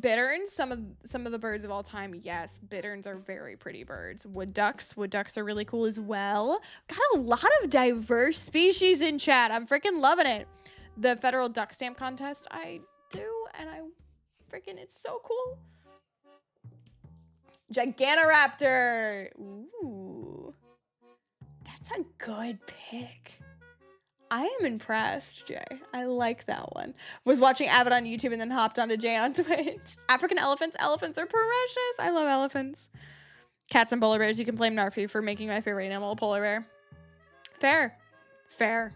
Speaker 1: Bitterns, some of the birds of all time. Yes, bitterns are very pretty birds. Wood ducks are really cool as well. Got a lot of diverse species in chat. I'm freaking loving it. The federal duck stamp contest, I do, and it's so cool. Gigantoraptor. Ooh, that's a good pick. I am impressed, Jay. I like that one. Was watching Avid on YouTube and then hopped onto Jay on Twitch. African elephants. Elephants are precious. I love elephants. Cats and polar bears. You can blame Narfi for making my favorite animal a polar bear. Fair. Fair.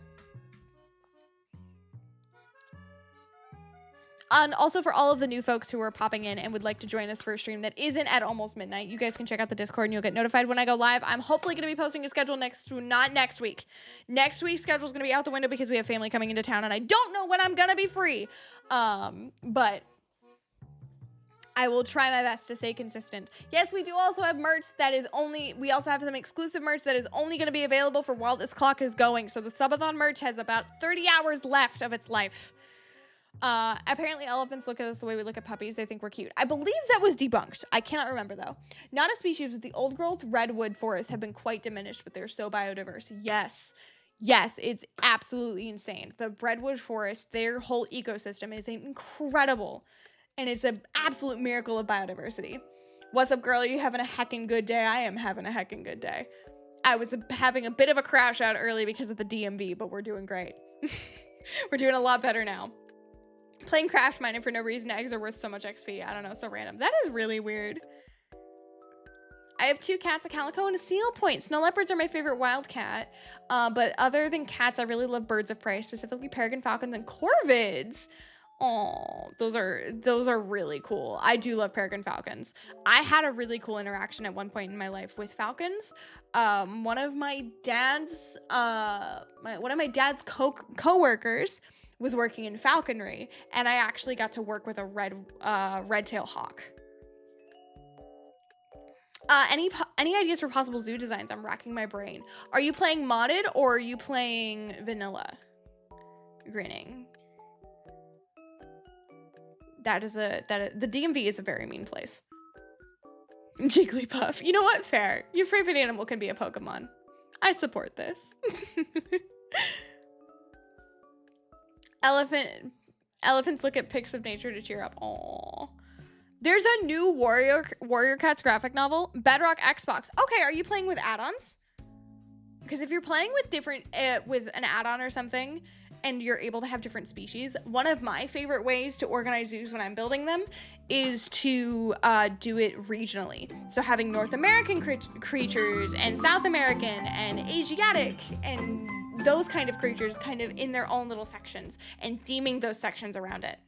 Speaker 1: And also for all of the new folks who are popping in and would like to join us for a stream that isn't at almost midnight, you guys can check out the Discord and you'll get notified when I go live. I'm hopefully going to be posting a schedule not next week. Next week's schedule is going to be out the window because we have family coming into town and I don't know when I'm going to be free. But I will try my best to stay consistent. Yes, we do also have merch that is we also have some exclusive merch that is only going to be available for while this clock is going. So the subathon merch has about 30 hours left of its life. Apparently elephants look at us the way we look at puppies. They think we're cute. I believe that was debunked. I cannot remember though. Not a species, but the old growth redwood forests have been quite diminished, but they're so biodiverse. Yes. Yes, it's absolutely insane. The redwood forest, their whole ecosystem is incredible. And it's an absolute miracle of biodiversity. What's up, girl? Are you having a heckin' good day? I am having a heckin' good day. I was having a bit of a crash out early because of the DMV, but we're doing great. We're doing a lot better now. Playing craft mining for no reason. Eggs are worth so much XP. I don't know. So random. That is really weird. I have 2 cats, a calico and a seal point. Snow leopards are my favorite wild cat. But other than cats, I really love birds of prey, specifically peregrine falcons and corvids. Oh, those are really cool. I do love peregrine falcons. I had a really cool interaction at one point in my life with falcons. One of my dad's co-workers was working in falconry, and I actually got to work with a red-tailed hawk. Any ideas for possible zoo designs? I'm racking my brain. Are you playing modded or are you playing vanilla? Grinning. The DMV is a very mean place. Jigglypuff. You know what? Fair. Your favorite animal can be a Pokemon. I support this. Elephants look at pics of nature to cheer up. Aww. There's a new Warrior Cats graphic novel, Bedrock Xbox. Okay, are you playing with add-ons? Because if you're playing with with an add-on or something, and you're able to have different species, one of my favorite ways to organize zoos when I'm building them is to do it regionally. So having North American creatures and South American and Asiatic and those kind of creatures kind of in their own little sections and theming those sections around it.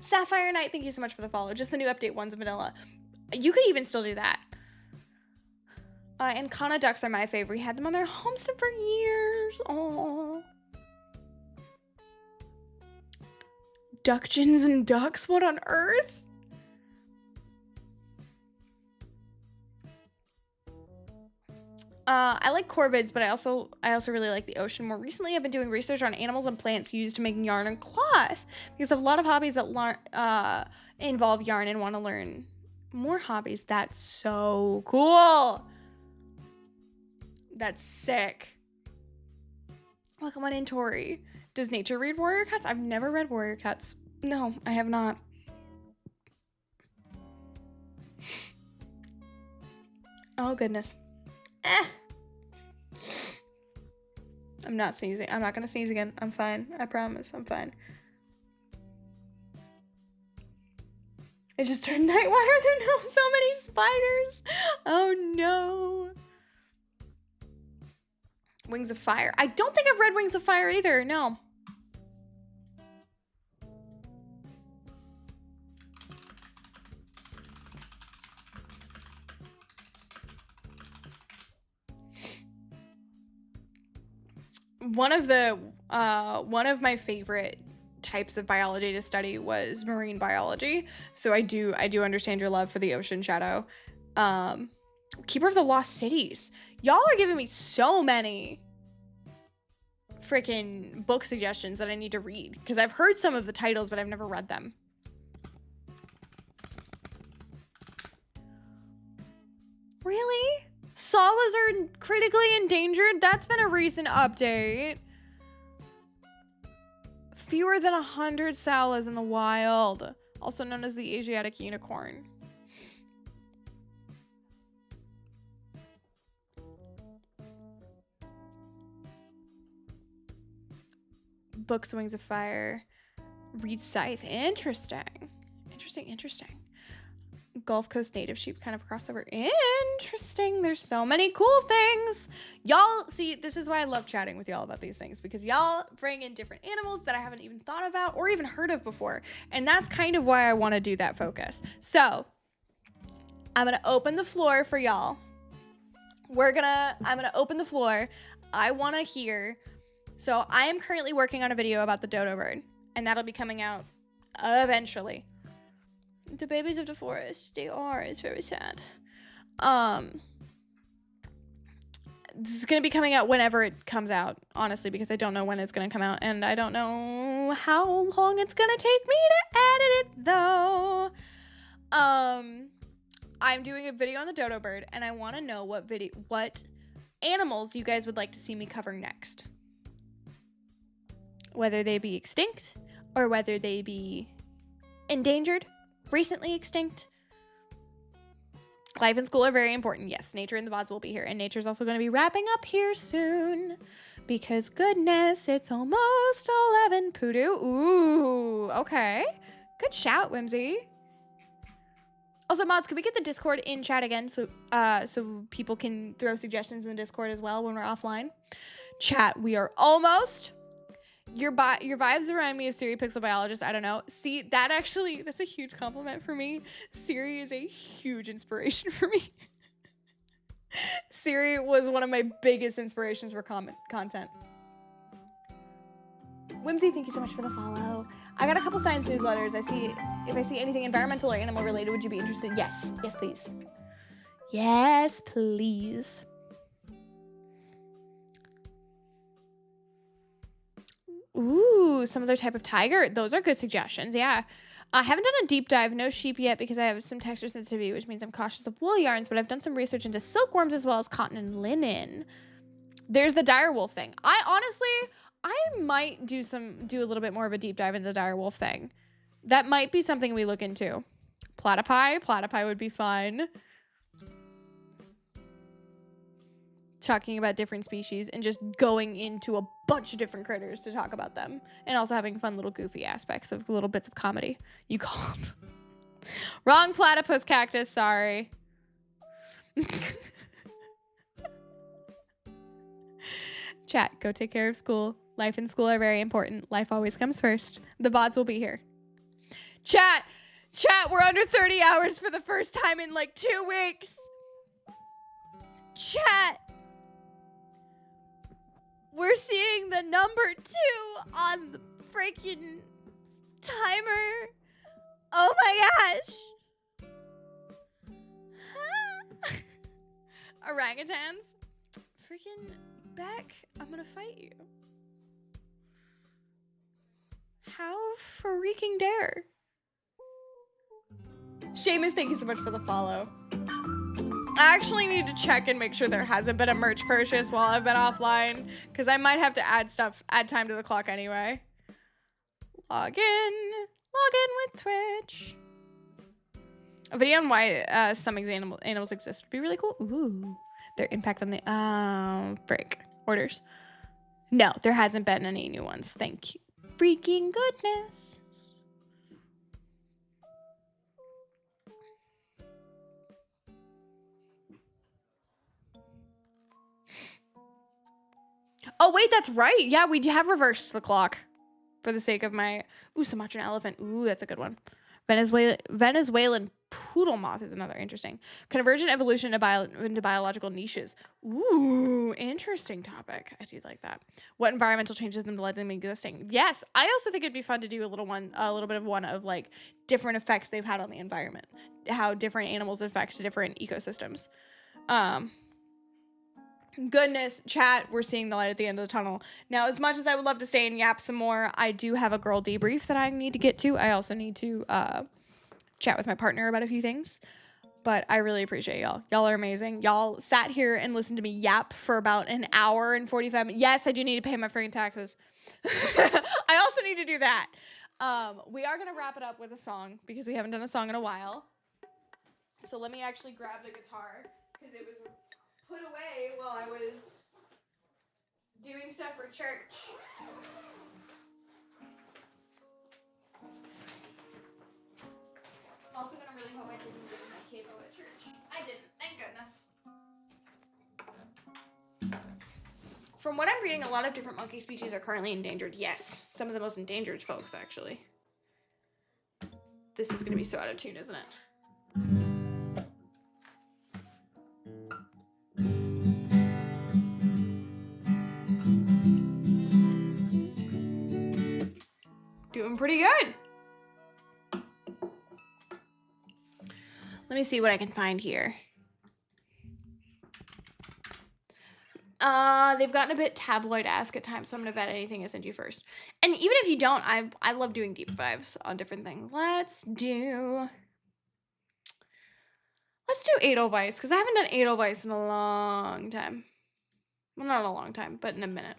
Speaker 1: Sapphire Knight, thank you so much for the follow. Just the new update one's vanilla. You could even still do that. And Kana ducks are my favorite. We had them on their homestead for years. Aww. Duckgens and ducks? What on earth? I like corvids, but I also really like the ocean. More recently, I've been doing research on animals and plants used to make yarn and cloth because I have a lot of hobbies that involve yarn and want to learn more hobbies. That's so cool. That's sick. Welcome on in, Tori. Does Nature read Warrior Cats? I've never read Warrior Cats. No, I have not. Oh, goodness. I'm not sneezing. I'm not gonna sneeze again. I'm fine. I promise. I'm fine. It just turned night. Why are there so many spiders? Oh no. Wings of Fire. I don't think I've read Wings of Fire either. No. One of my favorite types of biology to study was marine biology. So I do understand your love for the ocean, Shadow. Keeper of the Lost Cities. Y'all are giving me so many freaking book suggestions that I need to read because I've heard some of the titles, but I've never read them. Really? Salas are critically endangered? That's been a recent update. Fewer than 100 salas in the wild, also known as the Asiatic unicorn. Books, Wings of Fire. Reed Scythe. Interesting. Interesting. Gulf Coast native sheep kind of crossover. Interesting. There's so many cool things. Y'all, see, this is why I love chatting with y'all about these things, because y'all bring in different animals that I haven't even thought about or even heard of before. And that's kind of why I want to do that focus. So I'm going to open the floor for y'all. I'm going to open the floor. I want to hear. So I am currently working on a video about the dodo bird, and that'll be coming out eventually. The babies of the forest, they are. It's very sad. This is going to be coming out whenever it comes out, honestly, because I don't know when it's going to come out, and I don't know how long it's going to take me to edit it, though. I'm doing a video on the dodo bird, and I want to know what animals you guys would like to see me cover next. Whether they be extinct, or whether they be endangered, recently extinct. Life and school are very important. Yes, Nature and the VODs will be here. And Nature's also going to be wrapping up here soon. Because goodness, it's almost 11. Poodoo. Ooh, okay. Good shout, Whimsy. Also, mods, can we get the Discord in chat again so people can throw suggestions in the Discord as well when we're offline? Chat, we are almost. Your vibes remind me of Siri Pixel Biologist. I don't know. See, that's a huge compliment for me. Siri is a huge inspiration for me. Siri was one of my biggest inspirations for content. Whimsy, thank you so much for the follow. I got a couple science newsletters. If I see anything environmental or animal related, would you be interested? Yes. Yes, please. Yes, please. Ooh, some other type of tiger. Those are good suggestions. Yeah. I haven't done a deep dive, no sheep yet, because I have some texture sensitivity, which means I'm cautious of wool yarns, but I've done some research into silkworms as well as cotton and linen. There's the direwolf thing. I might do a little bit more of a deep dive into the direwolf thing. That might be something we look into. Platypi would be fun. Talking about different species and just going into a bunch of different critters to talk about them, and also having fun little goofy aspects of little bits of comedy. You called. Wrong platypus cactus, sorry. Chat, go take care of school. Life and school are very important. Life always comes first. The VODs will be here. Chat, we're under 30 hours for the first time in like 2 weeks. Chat. We're seeing the number 2 on the freaking timer. Oh my gosh. Orangutans. Freaking Beck, I'm gonna fight you. How freaking dare. Seamus, thank you so much for the follow. I actually need to check and make sure there hasn't been a merch purchase while I've been offline, because I might have to add time to the clock anyway. Log in with Twitch. A video on why some animals exist would be really cool. Ooh, their impact on the break orders. No, there hasn't been any new ones. Thank you. Freaking goodness. Oh, wait, that's right. Yeah, we have reversed the clock for the sake of my... Ooh, Sumatran elephant. Ooh, that's a good one. Venezuelan poodle moth is another interesting. Convergent evolution into biological niches. Ooh, interesting topic. I do like that. What environmental changes them to let them existing? Yes, I also think it'd be fun to do a little bit of one of like different effects they've had on the environment. How different animals affect different ecosystems. Goodness, chat, we're seeing the light at the end of the tunnel. Now, as much as I would love to stay and yap some more, I do have a girl debrief that I need to get to. I also need to chat with my partner about a few things. But I really appreciate y'all. Y'all are amazing. Y'all sat here and listened to me yap for about an hour and 45 minutes. Yes, I do need to pay my freaking taxes. I also need to do that. We are going to wrap it up with a song because we haven't done a song in a while. So let me actually grab the guitar because it was put away while I was doing stuff for church. Also gonna really hope I didn't lose my cable at church. I didn't, thank goodness. From what I'm reading, a lot of different monkey species are currently endangered. Yes, some of the most endangered folks, actually. This is gonna be so out of tune, isn't it? Doing pretty good. Let me see what I can find here. They've gotten a bit tabloid-esque at times, so I'm gonna bet anything I send you first. And even if you don't, I love doing deep dives on different things. Let's do Edelweiss, because I haven't done Edelweiss in a long time. Well, not a long time, but in a minute.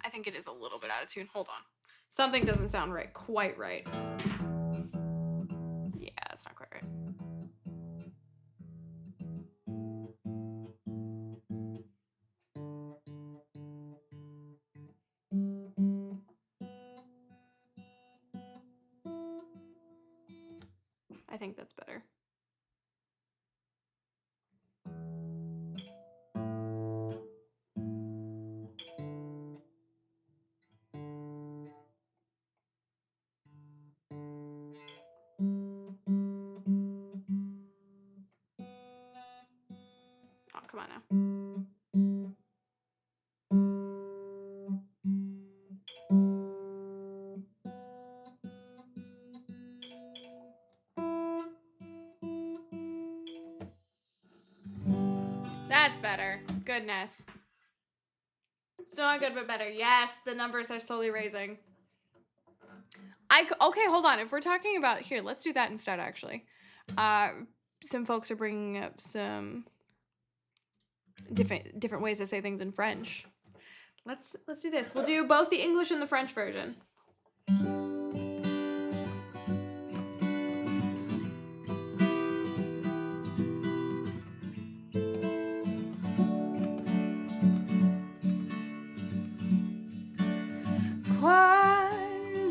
Speaker 1: I think it is a little bit out of tune. Hold on. Something doesn't sound right. Quite right. Yeah, it's not quite right. I think that's better. Oh, come on now. That's better. Goodness. Still not good, but better. Yes, the numbers are slowly raising. Okay, hold on. If we're talking about here, let's do that instead. Actually, some folks are bringing up some different ways to say things in French. Let's do this. We'll do both the English and the French version. Quand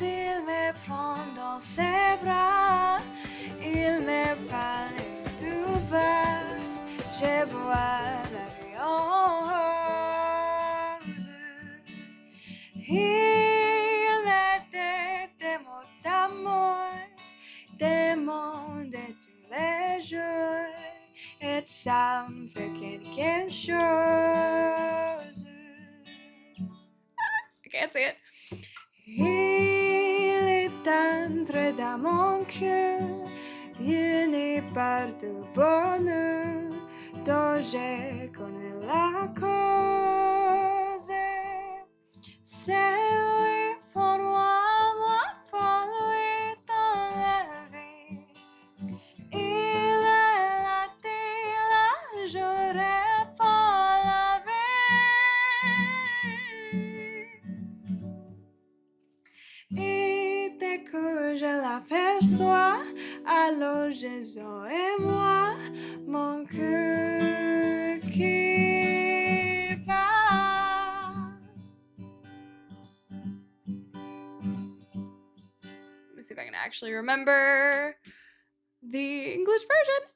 Speaker 1: il me prend dans ses bras, il me parle tout bas, je vois la vie en rose. Il me dit des mots d'amour, des mots de tous les jours, et ça me fait quelque chose. I can't say it. Il est entré dans mon cœur, il n'est pas de bonheur, dont je connais la cause. C'est lui soir, alors Jason et moi, mon cœur qui bat. Let me see if I can actually remember the English version.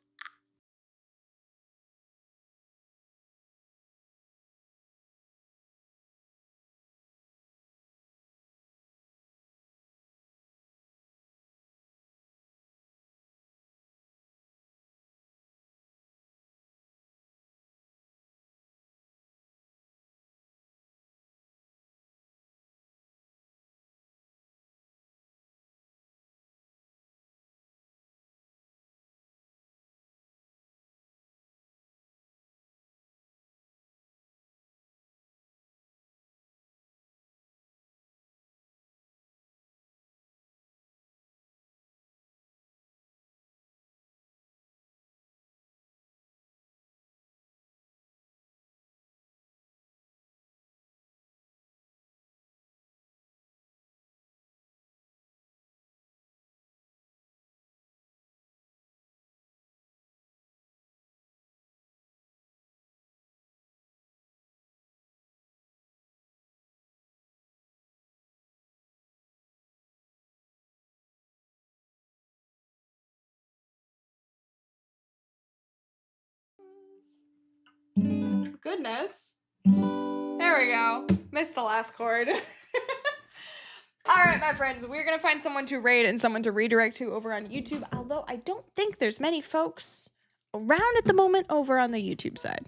Speaker 1: Goodness. There we go. Missed the last chord. All right, my friends, we're going to find someone to raid and someone to redirect to over on YouTube, although I don't think there's many folks around at the moment over on the YouTube side.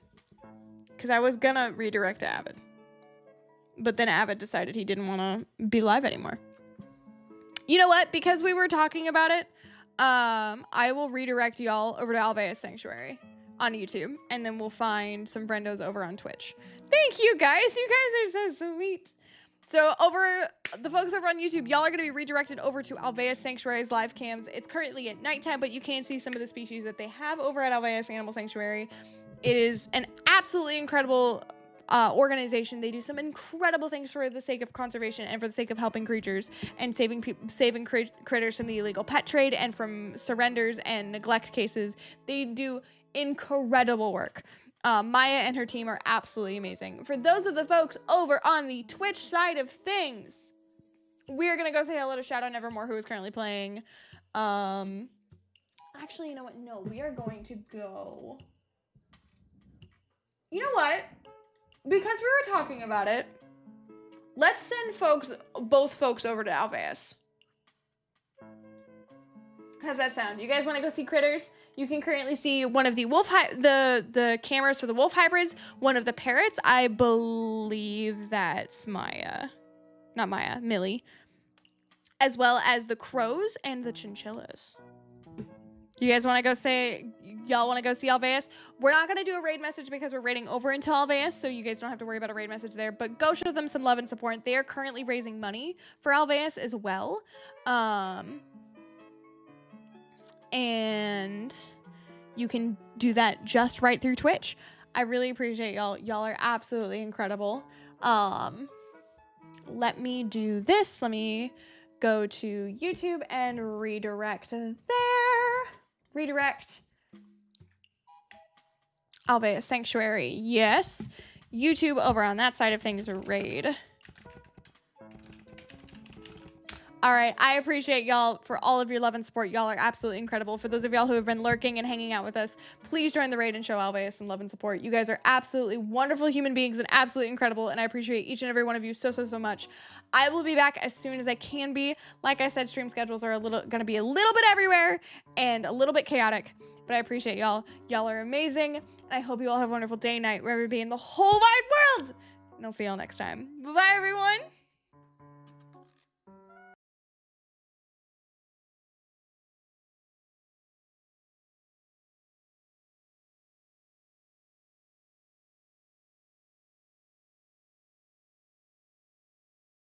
Speaker 1: Because I was going to redirect to Avid. But then Avid decided he didn't want to be live anymore. You know what? Because we were talking about it, I will redirect y'all over to Alveus Sanctuary on YouTube, and then we'll find some friendos over on Twitch. Thank you, guys. You guys are so sweet. So over the folks over on YouTube, y'all are going to be redirected over to Alveus Sanctuary's live cams. It's currently at nighttime, but you can see some of the species that they have over at Alveus Animal Sanctuary. It is an absolutely incredible organization. They do some incredible things for the sake of conservation and for the sake of helping creatures and saving critters from the illegal pet trade and from surrenders and neglect cases. They do incredible work. Maya and her team are absolutely amazing. For those of the folks over on the Twitch side of things, we're gonna go say hello to Shadow Nevermore, who is currently playing. Actually, you know what? No, we are going to go. You know what? Because we were talking about it, let's send both folks over to Alveus. How's that sound? You guys want to go see critters? You can currently see one of the the cameras for the wolf hybrids, one of the parrots. I believe that's Maya. Not Maya, Millie. As well as the crows and the chinchillas. You guys want to go y'all want to go see Alveus? We're not going to do a raid message because we're raiding over into Alveus, so you guys don't have to worry about a raid message there, but go show them some love and support. They are currently raising money for Alveus as well. And you can do that just right through Twitch. I really appreciate y'all. Y'all are absolutely incredible. Let me do this. Let me go to YouTube and redirect there. Redirect. Alveus Sanctuary. Yes. YouTube over on that side of things, raid. All right, I appreciate y'all for all of your love and support. Y'all are absolutely incredible. For those of y'all who have been lurking and hanging out with us, please join the raid and show Alveus some love and support. You guys are absolutely wonderful human beings and absolutely incredible, and I appreciate each and every one of you so much. I will be back as soon as I can be. Like I said, stream schedules are gonna be a little bit everywhere and a little bit chaotic, but I appreciate y'all. Y'all are amazing, and I hope you all have a wonderful day, night, wherever you be in the whole wide world. And I'll see y'all next time. Bye-bye, everyone.